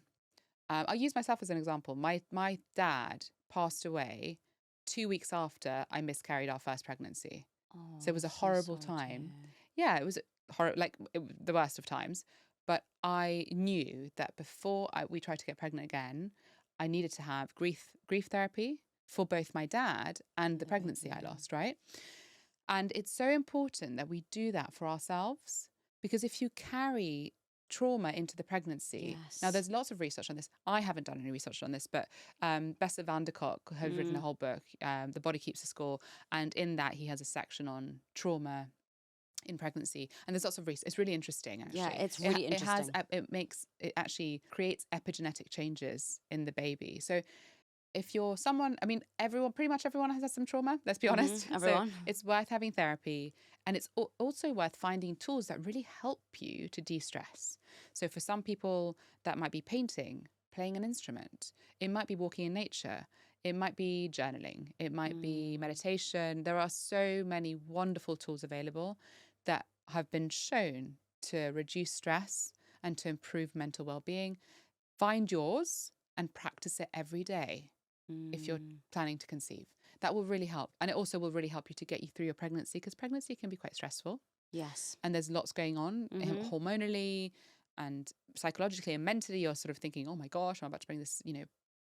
I'll use myself as an example. My dad passed away 2 weeks after I miscarried our first pregnancy. Oh, so it was a horrible time. Yeah, it was the worst of times. But I knew that before we tried to get pregnant again, I needed to have grief therapy for both my dad and the pregnancy I lost, right? And it's so important that we do that for ourselves, because if you carry trauma into the pregnancy. Yes. Now, there's lots of research on this. I haven't done any research on this, but Bessa van der Kolk has written a whole book, The Body Keeps the Score. And in that, he has a section on trauma in pregnancy. And there's lots of research. It's really interesting, actually. Yeah, it's really interesting. It actually creates epigenetic changes in the baby. So if you're someone, I mean, pretty much everyone has had some trauma, let's be honest. Everyone. So it's worth having therapy, and it's also worth finding tools that really help you to de-stress. So for some people, that might be painting, playing an instrument. It might be walking in nature. It might be journaling. It might be meditation. There are so many wonderful tools available that have been shown to reduce stress and to improve mental well-being. Find yours and practice it every day. If you're planning to conceive, that will really help. And it also will really help you to get you through your pregnancy, because pregnancy can be quite stressful. Yes. And there's lots going on hormonally and psychologically and mentally. You're sort of thinking, oh my gosh, I'm about to bring this,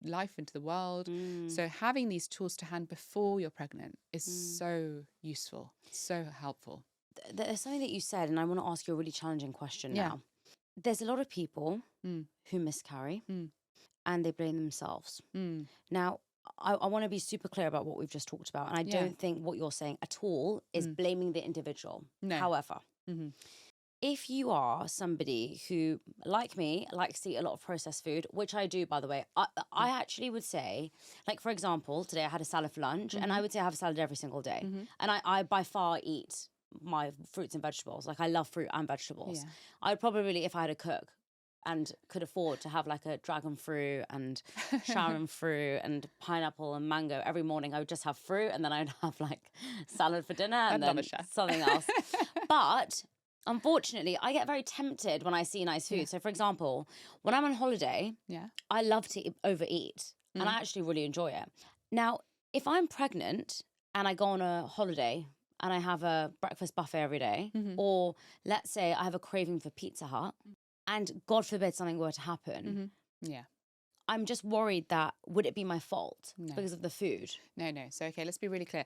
life into the world. So having these tools to hand before you're pregnant is so useful, so helpful. There's something that you said, and I want to ask you a really challenging question now. There's a lot of people who miscarry. And they blame themselves. Now, I want to be super clear about what we've just talked about. And I don't think what you're saying at all is blaming the individual. No. However, if you are somebody who, like me, likes to eat a lot of processed food, which I do, by the way, I actually would say, like, for example, today I had a salad for lunch, and I would say I have a salad every single day. And I by far eat my fruits and vegetables. Like, I love fruit and vegetables. Yeah. I'd probably, if I had a cook, and could afford to have like a dragon fruit and Sharon fruit and pineapple and mango every morning, I would just have fruit, and then I'd have like salad for dinner and then something else. But unfortunately, I get very tempted when I see nice food. So for example, when I'm on holiday, I love to overeat and I actually really enjoy it. Now, if I'm pregnant and I go on a holiday and I have a breakfast buffet every day, or let's say I have a craving for Pizza Hut, and God forbid something were to happen, I'm just worried that would it be my fault because of the food? No. So, okay, let's be really clear.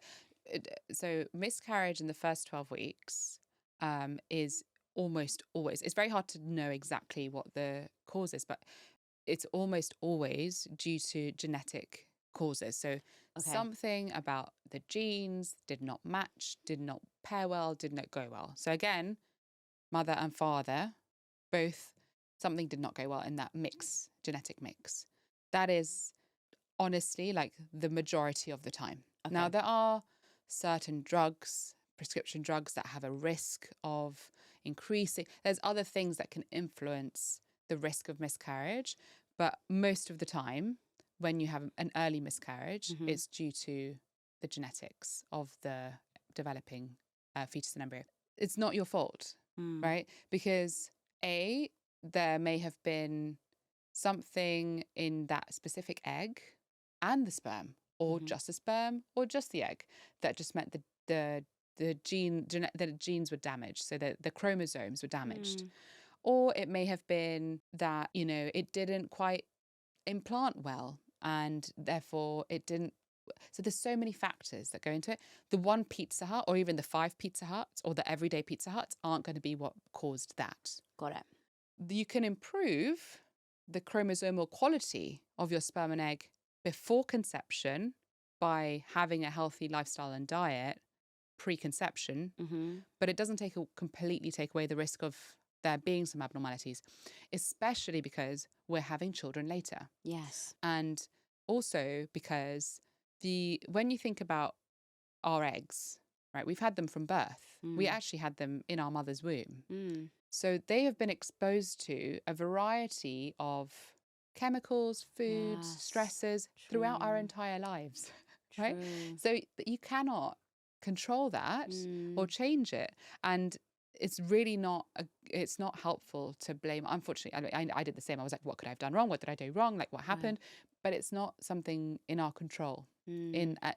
So miscarriage in the first 12 weeks is almost always, it's very hard to know exactly what the cause is, but it's almost always due to genetic causes. So something about the genes did not match, did not pair well, did not go well. So again, mother and father, both, something did not go well in that genetic mix. That is honestly like the majority of the time. Now, there are certain drugs, prescription drugs, that have a risk of increasing. There's other things that can influence the risk of miscarriage, but most of the time when you have an early miscarriage, it's due to the genetics of the developing fetus and embryo. It's not your fault, right? Because there may have been something in that specific egg and the sperm, or just the sperm, or just the egg, that just meant the genes were damaged, so that the chromosomes were damaged. Or it may have been that, it didn't quite implant well, and therefore it didn't. So there's so many factors that go into it. The one Pizza Hut, or even the 5 Pizza Huts, or the everyday Pizza Huts aren't going to be what caused that. Got it. You can improve the chromosomal quality of your sperm and egg before conception by having a healthy lifestyle and diet pre-conception, but it doesn't completely take away the risk of there being some abnormalities, especially because we're having children later. Yes. And also because when you think about our eggs, right, we've had them from birth. We actually had them in our mother's womb. So they have been exposed to a variety of chemicals, foods, stresses throughout our entire lives, right? So you cannot control that or change it. And it's really not helpful to blame. Unfortunately, I did the same. I was like, what could I have done wrong? What did I do wrong? Like, what happened? But it's not something in our control,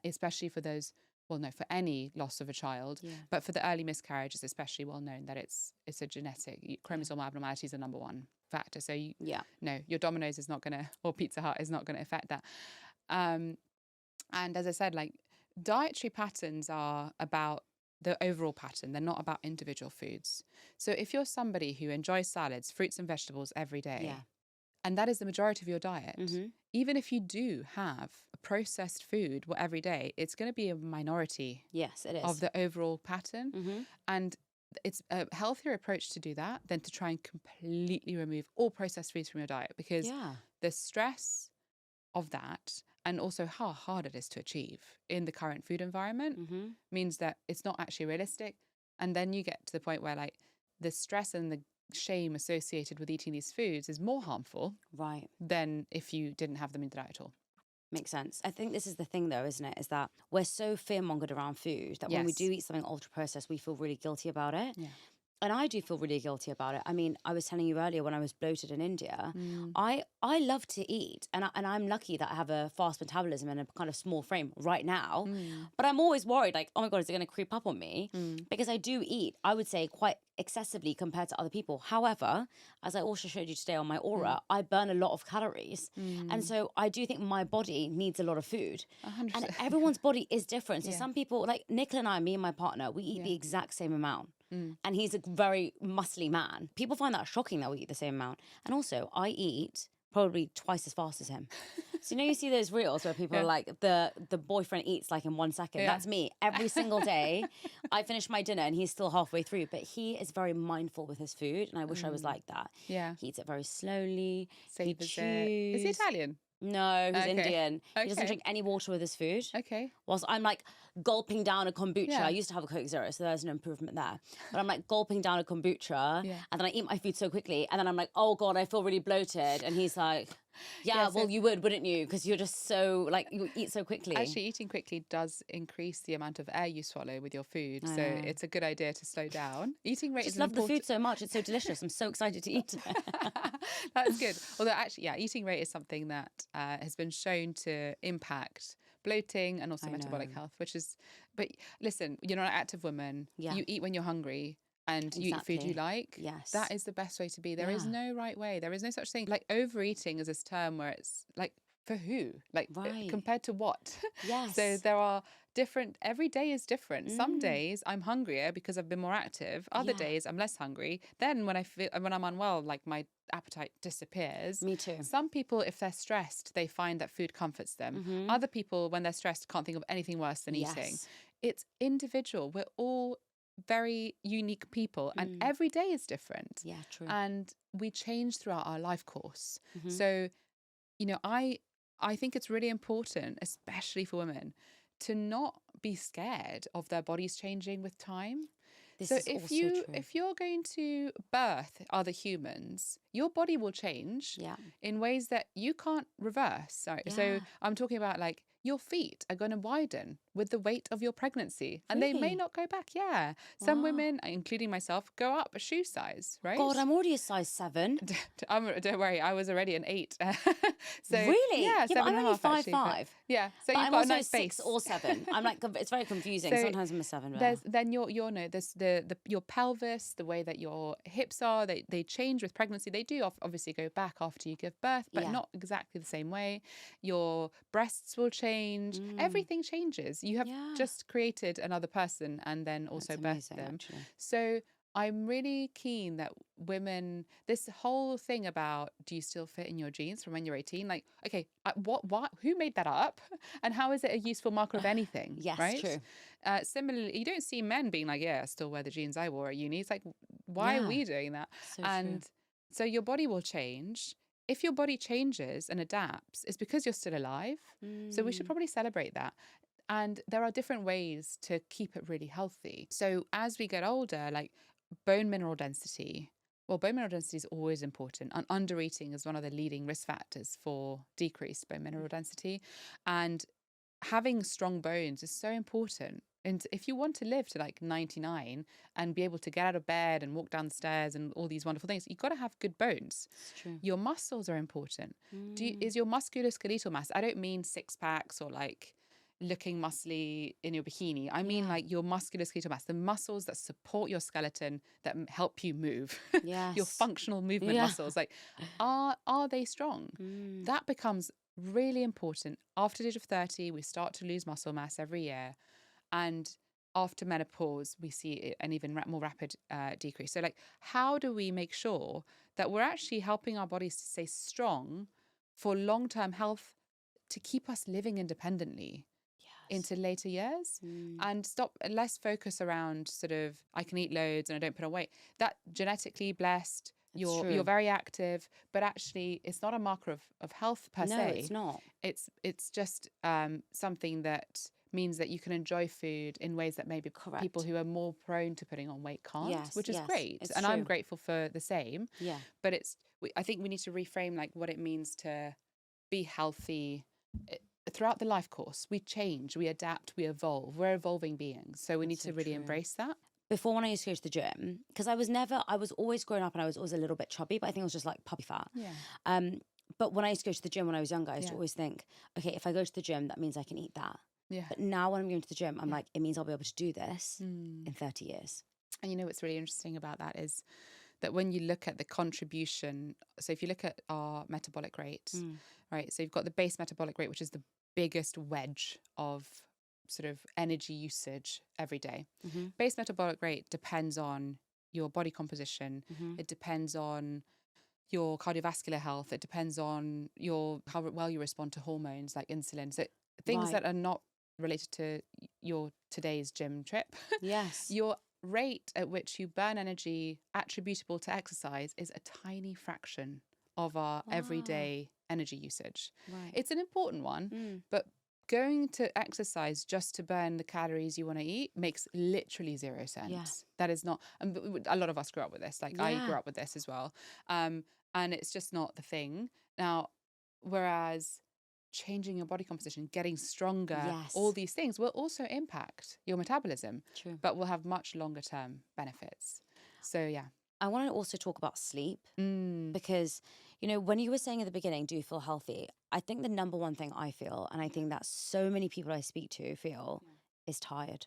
especially for those for any loss of a child, but for the early miscarriage, it's especially well known that it's a genetic chromosomal abnormality is the number one factor. So no, your Domino's is not going to, or Pizza Hut is not going to affect that. And as I said, like dietary patterns are about the overall pattern. They're not about individual foods. So if you're somebody who enjoys salads, fruits and vegetables every day, and that is the majority of your diet, even if you do have a processed food every day, it's going to be a minority Yes, it is. of the overall pattern. And it's a healthier approach to do that than to try and completely remove all processed foods from your diet, because the stress of that and also how hard it is to achieve in the current food environment means that it's not actually realistic. And then you get to the point where like the stress and the shame associated with eating these foods is more harmful than if you didn't have them in the diet at all. Makes sense. I think this is the thing though, isn't it? Is that we're so fear-mongered around food that when we do eat something ultra-processed, we feel really guilty about it. Yeah. And I do feel really guilty about it. I mean, I was telling you earlier when I was bloated in India, I love to eat. And I'm lucky that I have a fast metabolism and a kind of small frame right now. But I'm always worried, like, oh my God, is it going to creep up on me? Because I do eat, I would say, quite excessively compared to other people. However, as I also showed you today on my aura, I burn a lot of calories. And so I do think my body needs a lot of food. 100%. And everyone's body is different. So some people, like Nicola and I, me and my partner, we eat the exact same amount. And he's a very muscly man. People find that shocking that we eat the same amount. And also, I eat probably twice as fast as him. So you see those reels where people are like, the boyfriend eats like in 1 second. That's me. Every single day, I finish my dinner and he's still halfway through. But he is very mindful with his food. And I wish I was like that. Yeah. He eats it very slowly. Savors it. Is he Italian? No, he's Indian. He doesn't drink any water with his food. Whilst I'm like gulping down a kombucha. I used to have a Coke Zero, so there's an improvement there. But I'm like gulping down a kombucha, and then I eat my food so quickly, and then I'm like, oh God, I feel really bloated. And he's like, well, you would, wouldn't you? Because you're just so, like, you eat so quickly. Actually, eating quickly does increase the amount of air you swallow with your food. So it's a good idea to slow down. Eating rate is important. I just love the food so much. It's so delicious. I'm so excited to eat it. That's good. Although actually, eating rate is something that has been shown to impact bloating and also metabolic health, but listen, you're not an active woman. You eat when you're hungry. And you eat food you like. That is the best way to be. There is no right way. There is no such thing. Like overeating is this term where it's like, for who? Like compared to what? So there are different, every day is different. Some days I'm hungrier because I've been more active. Other days I'm less hungry. Then when I'm unwell, like my appetite disappears. Me too. Some people, if they're stressed, they find that food comforts them. Other people, when they're stressed, can't think of anything worse than eating. It's individual. We're all very unique people and every day is different. True. And we change throughout our life course. So, I think it's really important, especially for women, to not be scared of their bodies changing with time. If you're going to birth other humans, your body will change in ways that you can't reverse. So I'm talking about like your feet are going to widen with the weight of your pregnancy and they may not go back. Some women, including myself, go up a shoe size, right? God, I'm already a size 7. Don't worry, I was already an 8. Really? Yeah, 7 I'm and a only half, 5'5". Yeah, so but you've I'm got also a nice base. 6 or 7. I'm like, it's very confusing. So sometimes I'm a 7. Then your pelvis, the way that your hips are, they change with pregnancy. They do obviously go back after you give birth, but not exactly the same way. Your breasts will change. Everything changes. You have just created another person and then also birthed them. Actually. So I'm really keen that women, this whole thing about do you still fit in your jeans from when you're 18? Like, okay, what, who made that up? And how is it a useful marker of anything? Right? True. Similarly, you don't see men being like, I still wear the jeans I wore at uni. It's like, why are we doing that? So your body will change. If your body changes and adapts, it's because you're still alive. So we should probably celebrate that. And there are different ways to keep it really healthy. So as we get older, like bone mineral density. Well, bone mineral density is always important. And undereating is one of the leading risk factors for decreased bone mineral density. And having strong bones is so important. And if you want to live to like 99 and be able to get out of bed and walk down the stairs and all these wonderful things, you've got to have good bones. It's true. Your muscles are important. Is your musculoskeletal mass, I don't mean 6 packs or like looking muscly in your bikini. I mean like your musculoskeletal mass, the muscles that support your skeleton, that help you move, Yes. your functional movement muscles. Like, are they strong? That becomes really important. After the age of 30, we start to lose muscle mass every year. And after menopause, we see an even more rapid decrease. So like, how do we make sure that we're actually helping our bodies to stay strong for long-term health, to keep us living independently into later years, and stop less focus around sort of, I can eat loads and I don't put on weight. That genetically blessed, you're very active, but actually it's not a marker of health per se. No, it's not. It's just something that means that you can enjoy food in ways that maybe people who are more prone to putting on weight can't, which is great. And I'm grateful for the same. Yeah. But I think we need to reframe like what it means to be healthy throughout the life course. We change, we adapt, we evolve. We're evolving beings. So we need to really embrace that. Before, when I used to go to the gym, because I was always growing up and I was always a little bit chubby, but I think it was just like puppy fat. Yeah. But when I used to go to the gym when I was younger, I used to always think, okay, if I go to the gym, that means I can eat that. Yeah. But now when I'm going to the gym, I'm like, it means I'll be able to do this in 30 years. And you know what's really interesting about that is that when you look at the contribution, so if you look at our metabolic rate, right? So you've got the base metabolic rate, which is the biggest wedge of sort of energy usage every day. Base metabolic rate depends on your body composition. It depends on your cardiovascular health. It depends on how well you respond to hormones like insulin. So things that are not related to your today's gym trip. Yes. Your rate at which you burn energy attributable to exercise is a tiny fraction of our everyday energy usage. Right. It's an important one, but going to exercise just to burn the calories you want to eat makes literally zero sense. Yeah. That is not, and a lot of us grew up with this. Like I grew up with this as well. And it's just not the thing. Now, whereas changing your body composition, getting stronger, all these things will also impact your metabolism. True. But will have much longer term benefits. So yeah. I want to also talk about sleep because, you know, when you were saying at the beginning, do you feel healthy? I think the number one thing I feel, and I think that so many people I speak to feel, is tired.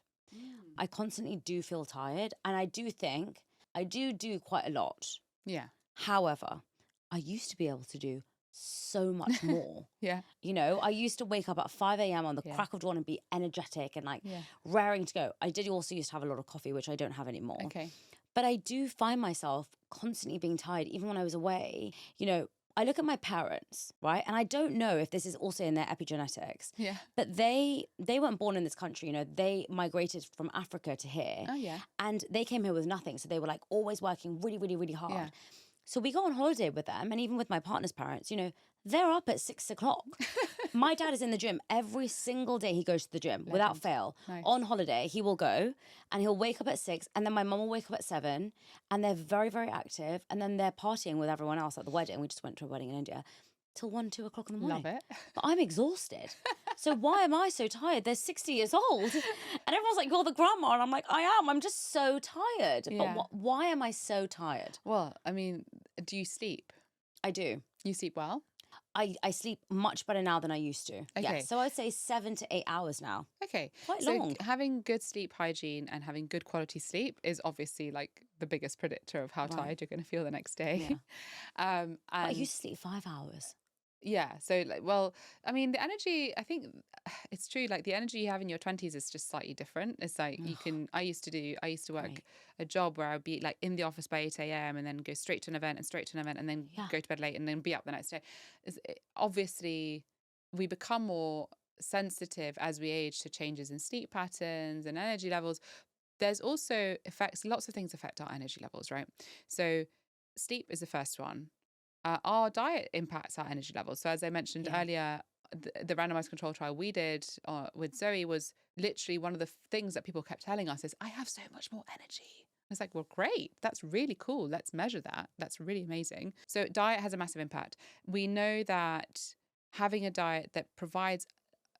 I constantly do feel tired, and I do think I do quite a lot. Yeah. However, I used to be able to do so much more. Yeah. You know, I used to wake up at 5 a.m. on the crack of dawn and be energetic and like raring to go. I did also used to have a lot of coffee, which I don't have anymore. Okay. But I do find myself constantly being tired, even when I was away. You know, I look at my parents, right? And I don't know if this is also in their epigenetics. Yeah. But they weren't born in this country, you know, they migrated from Africa to here. Oh, yeah. And they came here with nothing. So they were like always working really, really, really hard. Yeah. So we go on holiday with them, and even with my partner's parents, you know, they're up at 6 o'clock. My dad is in the gym every single day. He goes to the gym without fail. Nice. On holiday, he will go and he'll wake up at 6, and then my mum will wake up at 7, and they're very, very active. And then they're partying with everyone else at the wedding. We just went to a wedding in India till 1, 2 o'clock in the morning. Love it. But I'm exhausted. So why am I so tired? They're 60 years old. And everyone's like, you're the grandma. And I'm like, I am. I'm just so tired. Yeah. But why am I so tired? Well, I mean, do you sleep? I do. You sleep well? I sleep much better now than I used to. Okay. Yeah, so I'd say 7 to 8 hours now. Okay. Quite long. Having good sleep hygiene and having good quality sleep is obviously like the biggest predictor of how tired you're going to feel the next day. Yeah. And I used to sleep 5 hours. Yeah. So, like, well, I mean, the energy, I think it's true. Like the energy you have in your 20s is just slightly different. It's like I used to work a job where I'd be like in the office by 8 a.m. and then go straight to an event and then go to bed late and then be up the next day. Obviously, we become more sensitive as we age to changes in sleep patterns and energy levels. There's also lots of things affect our energy levels, right? So sleep is the first one. Our diet impacts our energy levels. So as I mentioned earlier, the randomized control trial we did with Zoe was literally one of the things that people kept telling us is, I have so much more energy. It's like, well, great. That's really cool. Let's measure that. That's really amazing. So diet has a massive impact. We know that having a diet that provides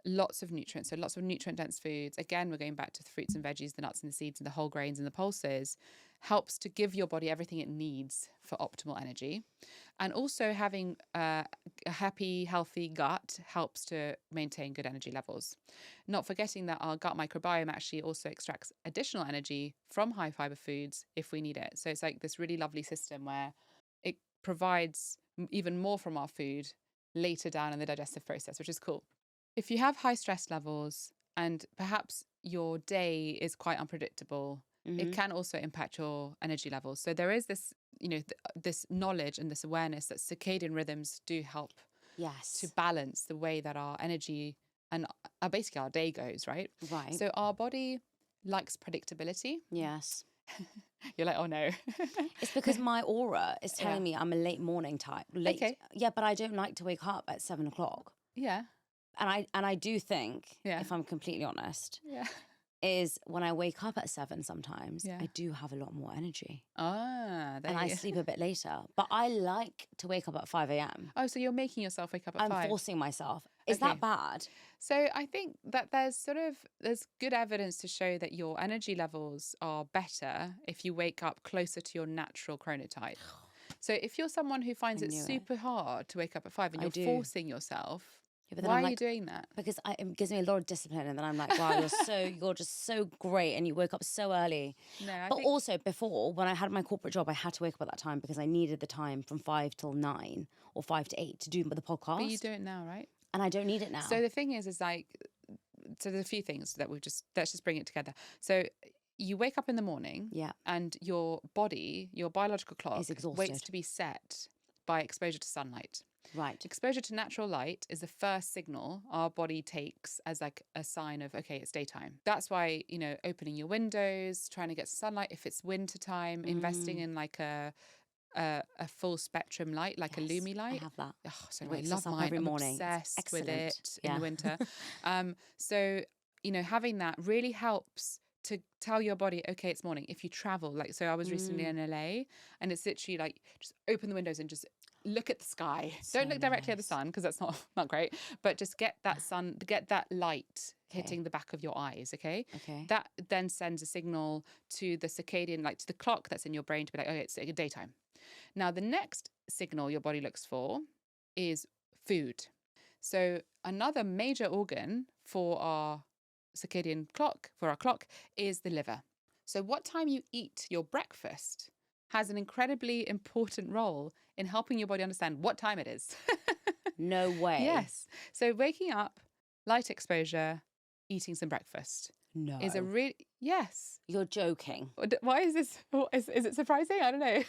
lots of nutrients. So lots of nutrient dense foods. Again, we're going back to the fruits and veggies, the nuts and the seeds and the whole grains and the pulses, helps to give your body everything it needs for optimal energy. And also having a happy, healthy gut helps to maintain good energy levels. Not forgetting that our gut microbiome actually also extracts additional energy from high fiber foods if we need it. So it's like this really lovely system where it provides even more from our food later down in the digestive process, which is cool. If you have high stress levels and perhaps your day is quite unpredictable, it can also impact your energy levels. So there is this, this knowledge and this awareness that circadian rhythms do help to balance the way that our energy and basically our day goes, right? Right. So our body likes predictability. Yes. You're like, oh no. It's because my aura is telling me I'm a late morning type. Okay. Yeah, but I don't like to wake up at 7 o'clock. Yeah. And I do think, if I'm completely honest, is when I wake up at 7 sometimes, I do have a lot more energy. And I sleep a bit later. But I like to wake up at 5 a.m. Oh, so you're making yourself wake up at 5? I'm forcing myself. Is that bad? So I think that there's good evidence to show that your energy levels are better if you wake up closer to your natural chronotype. So if you're someone who finds it super hard to wake up at 5 and you're forcing yourself, why are you doing that? Because it gives me a lot of discipline, and then I'm like, wow, you're just so great, and you woke up so early. But also before, when I had my corporate job, I had to wake up at that time because I needed the time from 5 till 9 or 5 to 8 to do the podcast. But you do it now, right? And I don't need it now. So the thing is like, so there's a few things that let's just bring it together. So you wake up in the morning, and your body, your biological clock, is exhausted, waits to be set by exposure to sunlight. Right. Exposure to natural light is the first signal our body takes as like a sign of, okay, it's daytime. That's why, opening your windows, trying to get sunlight. If it's winter time, investing in like a full spectrum light, like a Lumi light. I have that. Oh, so I love mine. Every morning. I'm obsessed with it in the winter. So, having that really helps to tell your body, okay, it's morning. If you travel, like, so I was recently in LA, and it's literally like, just open the windows and just look at the sky. Don't look directly at the sun because that's not great, but just get that light hitting the back of your eyes, okay? That then sends a signal to the circadian, like to the clock that's in your brain to be like, okay, it's daytime. Now, the next signal your body looks for is food. So another major organ for our circadian clock, is the liver. So what time you eat your breakfast has an incredibly important role in helping your body understand what time it is. No way. Yes. So waking up, light exposure, eating some breakfast. No. Is a really, yes. You're joking. Why is this, is it surprising? I don't know.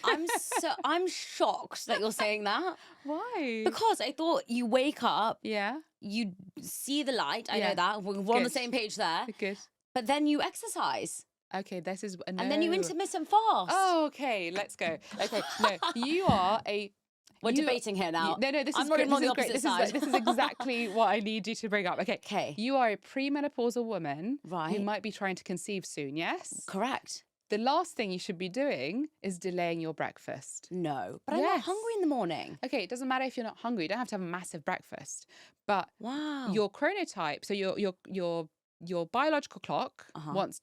I'm shocked that you're saying that. Why? Because I thought you wake up. Yeah. You see the light. I know that. We're on the same page there. Good. But then you exercise. Okay, this is... No. And then you intermittent fast. Oh, okay, let's go. Okay, no, you are a... We're debating here now. No, this is great. This is exactly what I need you to bring up. Okay. You are a premenopausal woman who might be trying to conceive soon, yes? Correct. The last thing you should be doing is delaying your breakfast. No, but I'm not hungry in the morning. Okay, it doesn't matter if you're not hungry. You don't have to have a massive breakfast. But your chronotype, so your biological clock wants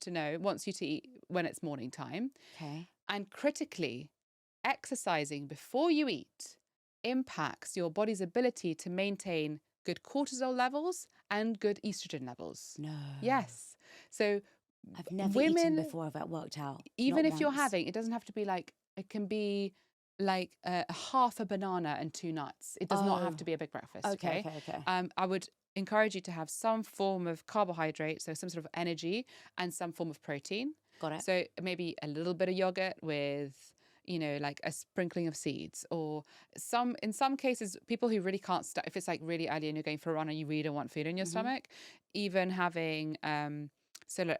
you to eat when it's morning time. Okay. And critically, exercising before you eat impacts your body's ability to maintain good cortisol levels and good estrogen levals. No. Yes. So I've never eaten before I've worked out. Even if you're having, it doesn't have to be like, it can be like half a banana and 2 nuts. It does not have to be a big breakfast. Okay. I would encourage you to have some form of carbohydrate, so some sort of energy, and some form of protein. Got it. So maybe a little bit of yogurt with, like a sprinkling of seeds, or in some cases, people who really can't start, if it's like really early and you're going for a run and you really don't want food in your stomach, even having,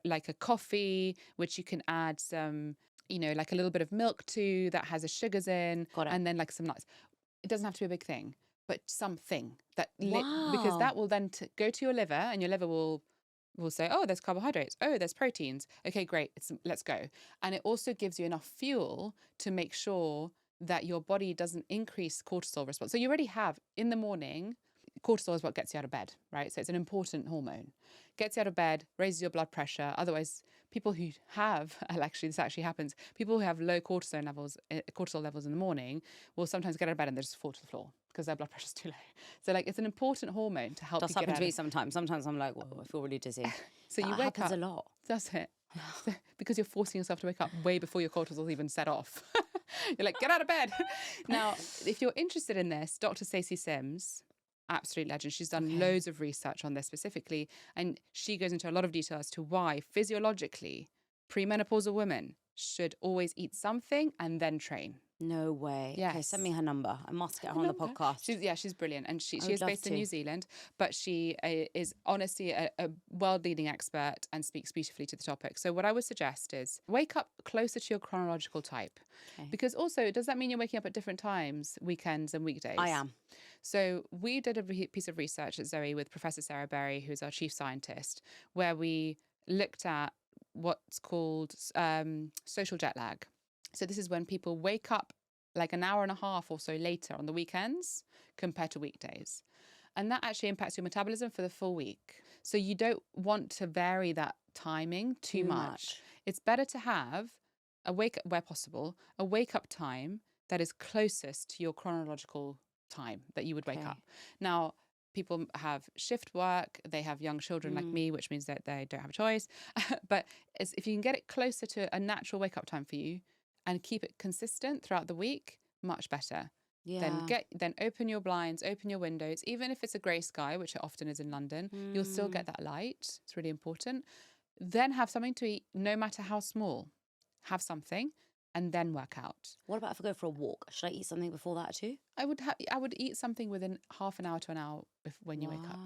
like a coffee, which you can add some, like a little bit of milk to that has the sugars in, and then like some nuts. It doesn't have to be a big thing, but something that, because that will then go to your liver, and your liver will say, oh, there's carbohydrates. Oh, there's proteins. Okay, great. Let's go. And it also gives you enough fuel to make sure that your body doesn't increase cortisol response. So you already have in the morning cortisol is what gets you out of bed, right? So it's an important hormone. Gets you out of bed, raises your blood pressure. Otherwise, people who have, actually this actually happens, people who have low cortisol levels in the morning will sometimes get out of bed and they just fall to the floor because their blood pressure's too low. So like it's an important hormone to help you That's get happened out to me of. sometimes. Sometimes I'm like, whoa, I feel really dizzy. So you That wake happens up. a lot. Does it? Because you're forcing yourself to wake up way before your cortisol's even set off. You're like, get out of bed. Now, if you're interested in this, Dr. Stacey Sims, absolute legend. She's done loads of research on this specifically, and she goes into a lot of detail as to why physiologically premenopausal women should always eat something and then train. No way. Okay, send me her number. I must get her on the podcast. She's brilliant. And she would is love based in to. New Zealand, but she is honestly a world-leading expert and speaks beautifully to the topic. So what I would suggest is wake up closer to your chronological type. Okay. Because also, does that mean you're waking up at different times, weekends and weekdays? I am. So we did a piece of research at Zoe with Professor Sarah Berry, who's our chief scientist, where we looked at what's called social jet lag. So this is when people wake up like an hour and a half or so later on the weekends compared to weekdays. And that actually impacts your metabolism for the full week. So you don't want to vary that timing too much. It's better to have where possible, a wake up time that is closest to your chronological time that you would wake up. Now, people have shift work, they have young children like me, which means that they don't have a choice. But if you can get it closer to a natural wake up time for you and keep it consistent throughout the week, much better. Yeah. Then open your blinds, open your windows. Even if it's a grey sky, which it often is in London, you'll still get that light. It's really important. Then have something to eat, no matter how small. Have something and then work out. What about if I go for a walk? Should I eat something before that too? I would eat something within half an hour to an hour when you wake up.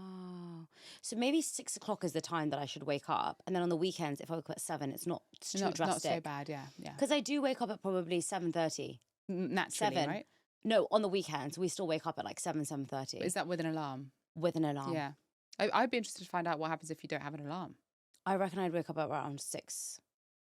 So maybe 6 o'clock is the time that I should wake up, and then on the weekends, if I wake up at 7, it's not too drastic. Not so bad, yeah. Because I do wake up at probably 7:30. Naturally, 7. right? No, on the weekends we still wake up at like 7:30. Is that with an alarm? With an alarm. Yeah. I'd be interested to find out what happens if you don't have an alarm. I reckon I'd wake up at around 6.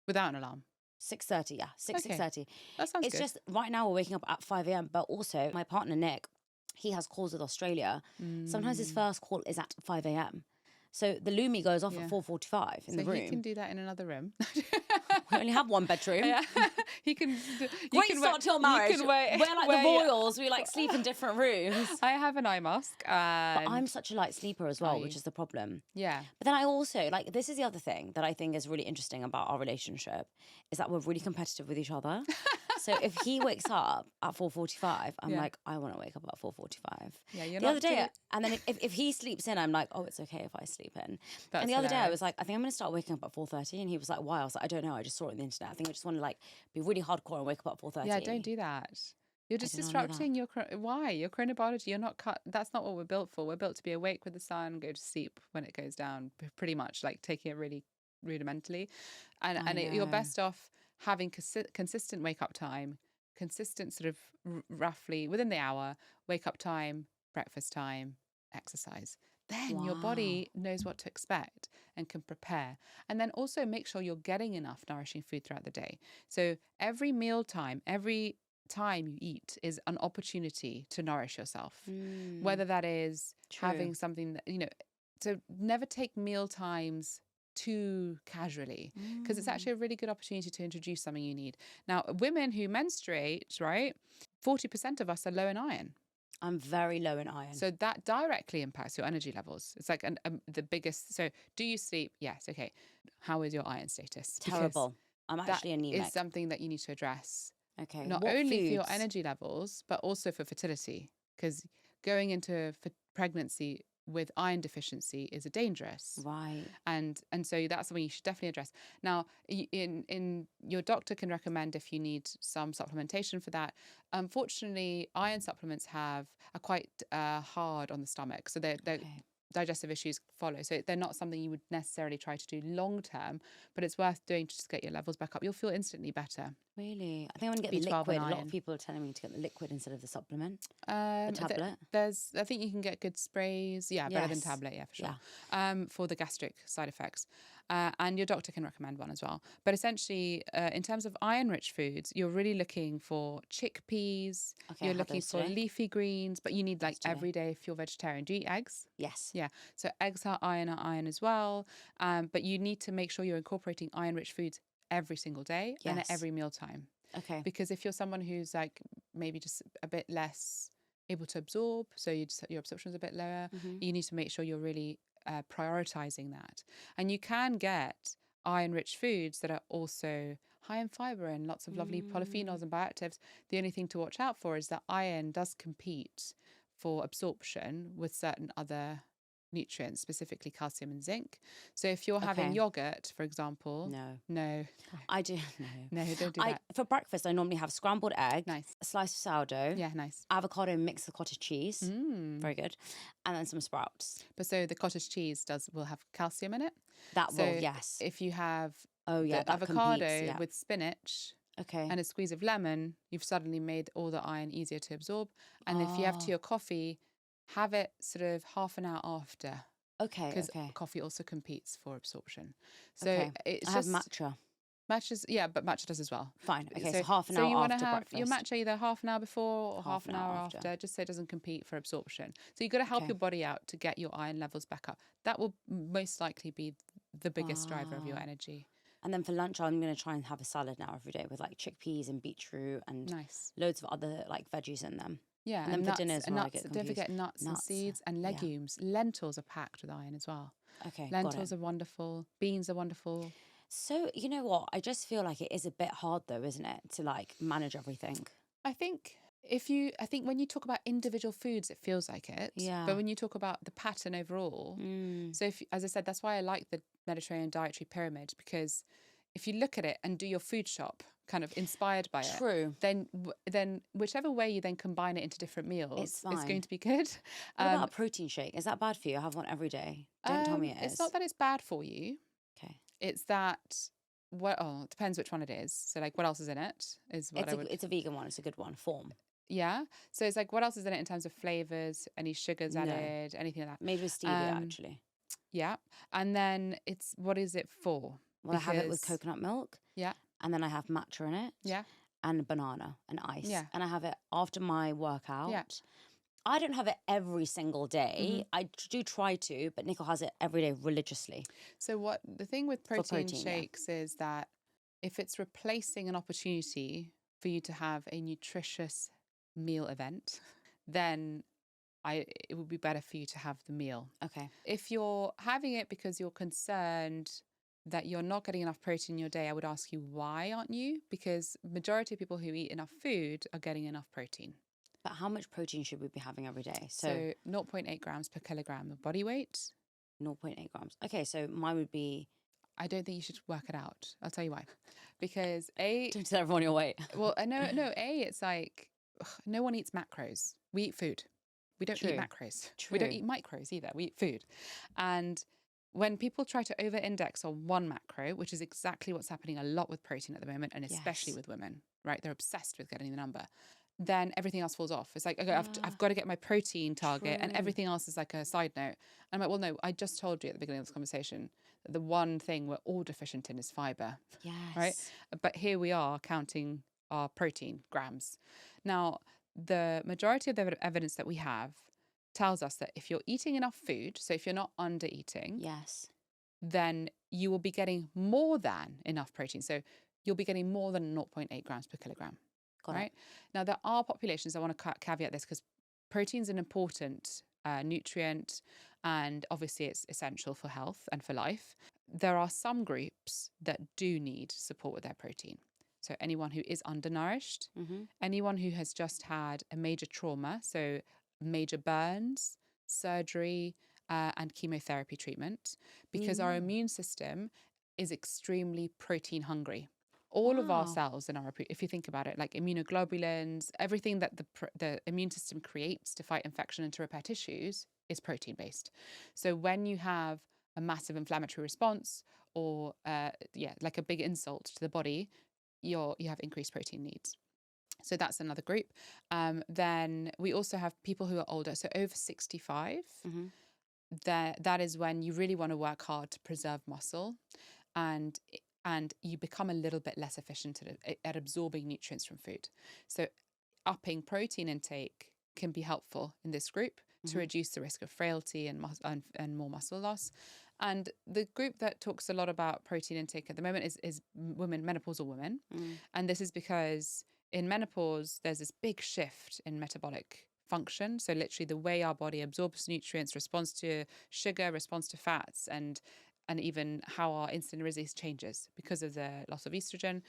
Without an alarm? 6:30, yeah. 6:30. That sounds good. It's just right now we're waking up at 5 a.m. But also my partner Nick, he has calls with Australia. Sometimes his first call is at 5 a.m. So the Lumi goes off at 4:45 in the room. So he can do that in another room. We only have one bedroom. Yeah. He can. Great start to our marriage. We're like the royals. We like sleep in different rooms. I have an eye mask. But I'm such a light sleeper as well, which is the problem. Yeah. But then I also, like, this is the other thing that I think is really interesting about our relationship, is that we're really competitive with each other. So if he wakes up at 4:45, I'm like, I want to wake up at 4:45. Yeah, you're the other day, and then if he sleeps in, I'm like, oh, it's okay if I sleep in. And the other day I was like, I think I'm going to start waking up at 4:30. And he was like, why? I was like, I don't know. I just saw it on the internet. I think I just want to like be really hardcore and wake up at 4:30. Yeah, don't do that. You're just disrupting your chronobiology. You're not cut. That's not what we're built for. We're built to be awake with the sun, go to sleep when it goes down. Pretty much like taking it really rudimentally, and you're best off having consistent wake up time, consistent sort of roughly within the hour wake up time, breakfast time, exercise. Then your body knows what to expect and can prepare. And then also make sure you're getting enough nourishing food throughout the day. So every meal time, every time you eat is an opportunity to nourish yourself. Whether that is having something that, so never take meal times too casually, because it's actually a really good opportunity to introduce something you need. Now, women who menstruate, right, 40% of us are low in iron. I'm very low in iron. So that directly impacts your energy levels. It's like the biggest. So do you sleep? Yes. Okay. How is your iron status? Terrible. I'm actually anemic. That is something that you need to address. Okay. Not only for your energy levels, but also for fertility, because going into pregnancy with iron deficiency is dangerous. Right. And so that's something you should definitely address. Now, in your doctor can recommend if you need some supplementation for that. Unfortunately, iron supplements are quite hard on the stomach. So they're digestive issues follow. So they're not something you would necessarily try to do long term, but it's worth doing to just get your levels back up. You'll feel instantly better. Really? I think I'm going to get the B12 liquid. and A lot of iron. people are telling me to get the liquid instead of the supplement, the tablet. I think you can get good sprays. Yeah, better than Yes. tablet. Yeah, for sure. Yeah. For the gastric side effects. And your doctor can recommend one as well. But essentially, in terms of iron-rich foods, you're really looking for chickpeas. Okay, I You're had looking those for today. leafy greens, but you need like Today. every day if you're vegetarian. Do you eat eggs? Yes. Yeah. So eggs are iron as well. But you need to make sure you're incorporating iron-rich foods every single day and at Yes. every mealtime. Okay. Because if you're someone who's like maybe just a bit less able to absorb, so your absorption is a bit lower, you need to make sure you're really prioritizing that. And you can get iron-rich foods that are also high in fiber and lots of lovely polyphenols and bioactives. The only thing to watch out for is that iron does compete for absorption with certain other nutrients, specifically calcium and zinc. So if you're having yogurt, for example, no, I do no, don't do that. For breakfast, I normally have scrambled egg, Nice. a slice of sourdough, Yeah, nice. avocado mixed with cottage cheese, very good, and then some sprouts. But so the cottage cheese will have calcium in it. That So will, yes. if you have that avocado competes, with spinach okay, and a squeeze of lemon, you've suddenly made all the iron easier to absorb. And if you have tea or coffee, have it sort of half an hour after. Okay, Because okay. coffee also competes for absorption. So it's I just have matcha. Matcha's, yeah, but matcha does as well. Fine. Okay, so half an hour you after have breakfast. your matcha either half an hour before or half an hour after, just so it doesn't compete for absorption. So you've got to help your body out to get your iron levels back up. That will most likely be the biggest driver of your energy. And then for lunch, I'm going to try and have a salad now every day with like chickpeas and beetroot and loads of other like veggies in them. Yeah, and then nuts, for dinner as well, I get don't forget nuts and seeds and legumes. Lentils are packed with iron as well. Okay, lentils are wonderful. Beans are wonderful. So, you know what? I just feel like it is a bit hard though, isn't it? To like manage everything. I think when you talk about individual foods, it feels like it. Yeah. But when you talk about the pattern overall, so as I said, that's why I like the Mediterranean dietary pyramid, because if you look at it and do your food shop kind of inspired by it, then whichever way you then combine it into different meals, it's going to be good. What about a protein shake? Is that bad for you? I have one every day. Don't tell me it is. It's not that it's bad for you. Okay. It's that it depends which one it is. So like what else is in it is what it's a vegan one. It's a good one. Form. Yeah. So it's like what else is in it in terms of flavors, any sugars added, anything like that. Made with stevia actually. Yeah. And then what is it for? Well, I have it with coconut milk. Yeah. And then I have matcha in it. Yeah. And a banana and ice. Yeah. And I have it after my workout. Yeah. I don't have it every single day. I do try to, but Nicole has it every day religiously. So the thing with protein shakes is that if it's replacing an opportunity for you to have a nutritious meal event, then it would be better for you to have the meal. Okay. If you're having it because you're concerned that you're not getting enough protein in your day, I would ask you, why aren't you? Because majority of people who eat enough food are getting enough protein. But how much protein should we be having every day? So 0.8 grams per kilogram of body weight. 0.8 grams. Okay, so mine would be... I don't think you should work it out. I'll tell you why. Because Don't tell everyone your weight. Well, it's like, no one eats macros. We eat food. We don't eat macros. We don't eat micros either. We eat food. And when people try to over-index on one macro, which is exactly what's happening a lot with protein at the moment, and especially with women, right? They're obsessed with getting the number. Then everything else falls off. It's like, okay, I've got to get my protein target, and everything else is like a side note. And I'm like, well, no, I just told you at the beginning of this conversation that the one thing we're all deficient in is fiber. Yes. Right? But here we are counting our protein grams. Now, the majority of the evidence that we have tells us that if you're eating enough food, so if you're not under eating, then you will be getting more than enough protein. So you'll be getting more than 0.8 grams per kilogram. Right? Now, there are populations, I want to caveat this because protein's an important nutrient and obviously it's essential for health and for life. There are some groups that do need support with their protein. So anyone who is undernourished, anyone who has just had a major trauma, so major burns, surgery, and chemotherapy treatment, because our immune system is extremely protein hungry. All of our cells in if you think about it, like immunoglobulins, everything that the immune system creates to fight infection and to repair tissues is protein based. So when you have a massive inflammatory response or like a big insult to the body, you have increased protein needs. So that's another group. Then we also have people who are older, so over 65. That is when you really want to work hard to preserve muscle, and you become a little bit less efficient at absorbing nutrients from food. So upping protein intake can be helpful in this group to reduce the risk of frailty and more muscle loss. And the group that talks a lot about protein intake at the moment is women, menopausal women. And this is because in menopause, there's this big shift in metabolic function. So literally the way our body absorbs nutrients, responds to sugar, responds to fats, and even how our insulin resistance changes because of the loss of estrogen.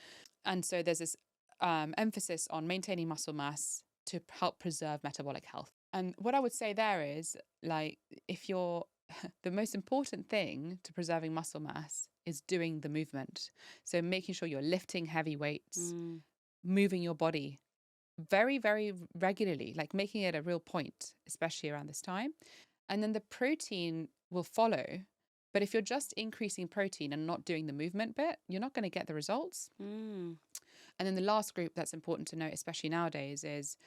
And so there's this emphasis on maintaining muscle mass to help preserve metabolic health. And what I would say there is, like, if you're the most important thing to preserving muscle mass is doing the movement. So making sure you're lifting heavy weights, moving your body very, very regularly, like making it a real point, especially around this time. And then the protein will follow. But if you're just increasing protein and not doing the movement bit, you're not going to get the results. And then the last group that's important to note, especially nowadays, is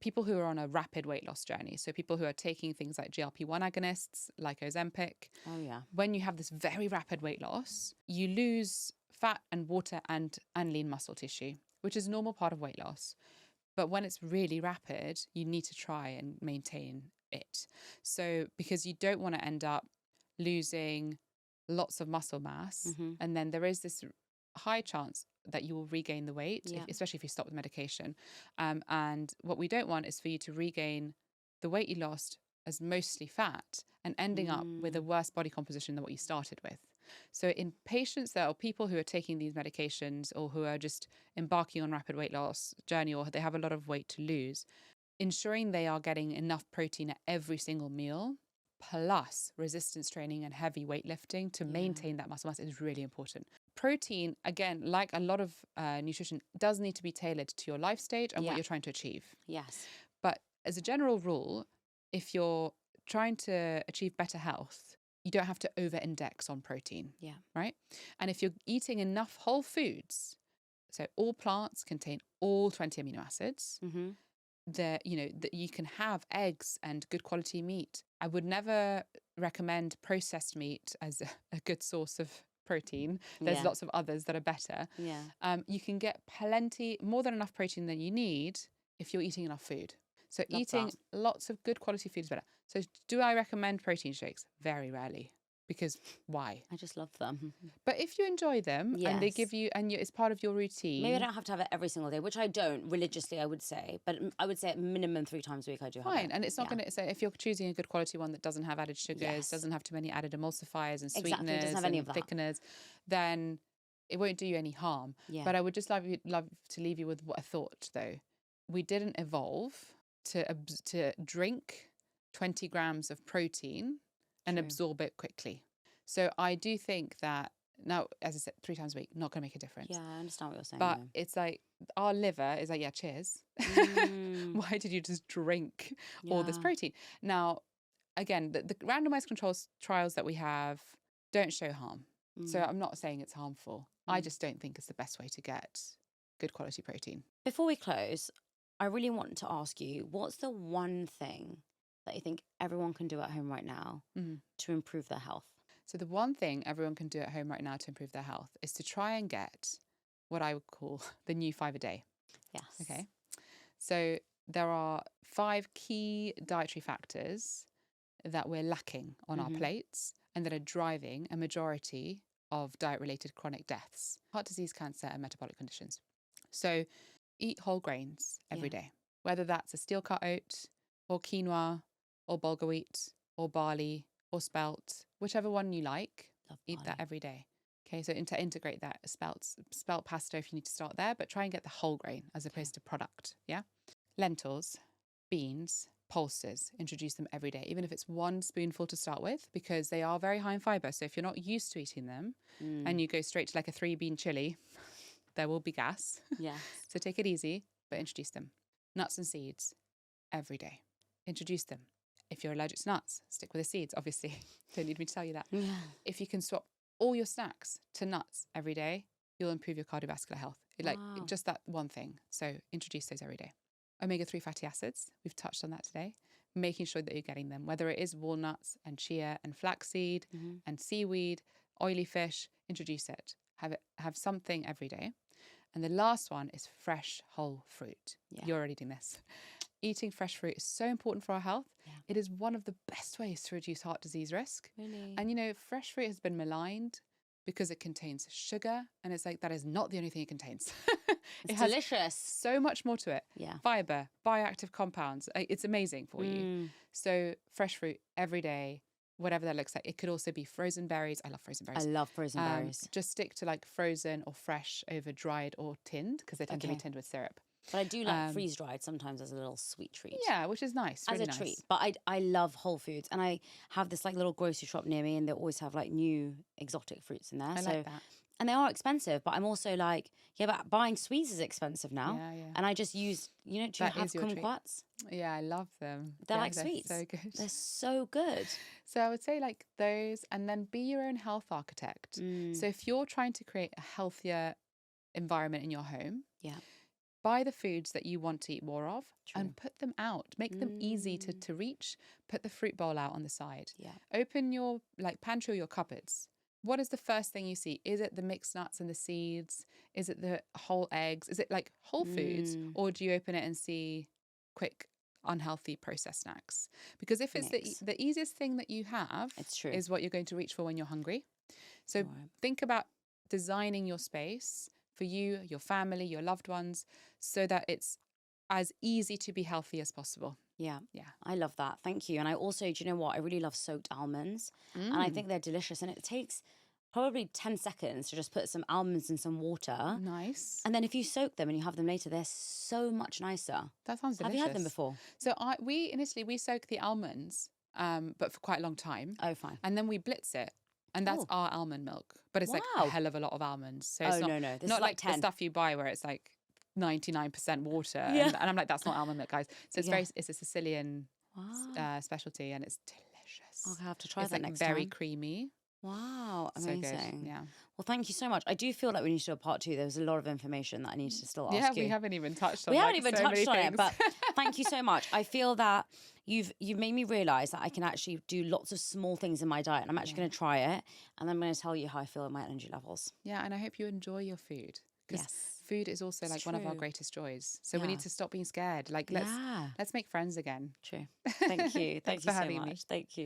people who are on a rapid weight loss journey. So people who are taking things like GLP-1 agonists, like Ozempic. Oh, yeah. When you have this very rapid weight loss, you lose fat and water and lean muscle tissue, which is a normal part of weight loss. But when it's really rapid, you need to try and maintain it. So because you don't want to end up losing lots of muscle mass, and then there is this high chance that you will regain the weight, especially if you stop with medication. And what we don't want is for you to regain the weight you lost as mostly fat and ending up with a worse body composition than what you started with. So in patients that are people who are taking these medications or who are just embarking on rapid weight loss journey, or they have a lot of weight to lose, ensuring they are getting enough protein at every single meal, plus resistance training and heavy weightlifting to maintain that muscle mass is really important. Protein, again, like a lot of nutrition, does need to be tailored to your life stage and what you're trying to achieve. Yes. But as a general rule, if you're trying to achieve better health, you don't have to over-index on protein. Yeah. Right? And if you're eating enough whole foods, so all plants contain all 20 amino acids, that you can have eggs and good quality meat. I would never recommend processed meat as a good source of protein. There's lots of others that are better. You can get more than enough protein than you need if you're eating enough food. So eating lots of good quality food is better. So do I recommend protein shakes? Very rarely. Because why? I just love them. But if you enjoy them and they give you, it's part of your routine. Maybe I don't have to have it every single day, which I don't religiously, I would say. But I would say at minimum 3 times a week I do have it. Fine. And it's not going to say, if you're choosing a good quality one that doesn't have added sugars, doesn't have too many added emulsifiers and sweeteners doesn't have any and of that. thickeners, then it won't do you any harm. But I would just love to leave you with a thought, though. We didn't evolve to drink 20 grams of protein and absorb it quickly. So I do think that now, as I said, 3 times a week, not going to make a difference. Yeah, I understand what you're saying. But it's like our liver is like, cheers. Why did you just drink all this protein? Now, again, the randomized controls trials that we have don't show harm. So I'm not saying it's harmful. I just don't think it's the best way to get good quality protein. Before we close, I really want to ask you, what's the one thing that you think everyone can do at home right now to improve their health? So the one thing everyone can do at home right now to improve their health is to try and get what I would call the new 5 a day. Yes. Okay. So there are 5 key dietary factors that we're lacking on our plates and that are driving a majority of diet-related chronic deaths, heart disease, cancer, and metabolic conditions. So eat whole grains every day, whether that's a steel-cut oat or quinoa or bulgur wheat or barley or spelt, whichever one you like, eat that every day. Okay, so to integrate that, spelt pasta if you need to start there, but try and get the whole grain as opposed to product, Lentils, beans, pulses, introduce them every day, even if it's 1 spoonful to start with, because they are very high in fibre. So if you're not used to eating them and you go straight to like a 3-bean chili, there will be gas. Yes. So take it easy, but introduce them. Nuts and seeds, every day. Introduce them. If you're allergic to nuts, stick with the seeds, obviously. Don't need me to tell you that. Yeah. If you can swap all your snacks to nuts every day, you'll improve your cardiovascular health. Wow. Just that one thing. So introduce those every day. Omega-3 fatty acids, we've touched on that today. Making sure that you're getting them, whether it is walnuts and chia and flaxseed and seaweed, oily fish, introduce it. Have something every day. And the last one is fresh whole fruit. Yeah. You're already doing this. Eating fresh fruit is so important for our health. Yeah. It is one of the best ways to reduce heart disease risk. Really? And, you know, fresh fruit has been maligned because it contains sugar. And it's like, that is not the only thing it contains. It's has delicious. so much more to it. Yeah. Fiber, bioactive compounds. It's amazing for you. So fresh fruit every day, whatever that looks like. It could also be frozen berries. I love frozen berries. I love frozen berries. Just stick to like frozen or fresh over dried or tinned, because they tend to be tinned with syrup. But I do like freeze dried sometimes as a little sweet treat. Yeah, which is nice. As really a treat. But I love Whole Foods. And I have this like little grocery shop near me, and they always have like new exotic fruits in there. I like that. And they are expensive, but I'm also like, yeah, but buying sweets is expensive now. Yeah, yeah. And I just use, you know, do you have kumquats? Yeah, I love them. They're like sweets. So good. They're so good. So I would say like those, and then be your own health architect. So if you're trying to create a healthier environment in your home, buy the foods that you want to eat more of and put them out. Make them easy to reach. Put the fruit bowl out on the side. Yeah. Open your like pantry or your cupboards. What is the first thing you see? Is it the mixed nuts and the seeds? Is it the whole eggs? Is it like whole foods? Or do you open it and see quick, unhealthy processed snacks? Because if it's the easiest thing that you have, it's true, is what you're going to reach for when you're hungry. So think about designing your space for you, your family, your loved ones, so that it's as easy to be healthy as possible. Yeah. I love that. Thank you. And I also, do you know what? I really love soaked almonds. And I think they're delicious. And it takes probably 10 seconds to just put some almonds in some water. Nice. And then if you soak them and you have them later, they're so much nicer. That sounds delicious. Have you had them before? So we initially, we soak the almonds, but for quite a long time. Oh, fine. And then we blitz it. And that's our almond milk. But it's like a hell of a lot of almonds. So it's no. This not is like 10. the stuff you buy where it's like 99% water. Yeah. And I'm like, that's not almond milk, guys. So it's a Sicilian specialty, and it's delicious. I'll have to try it's that like next time. very creamy. Wow, amazing. So good. Yeah. Well, thank you so much. I do feel like we need to do a part 2. There was a lot of information that I need to still ask you. Yeah, we haven't even touched on it. We haven't even touched on it, but thank you so much. I feel that you've made me realise that I can actually do lots of small things in my diet, and I'm actually going to try it, and I'm going to tell you how I feel in my energy levels. Yeah, and I hope you enjoy your food. Because food is also like one of our greatest joys. So we need to stop being scared. Like let's make friends again. True. Thank you. Thanks for having me. Thank you.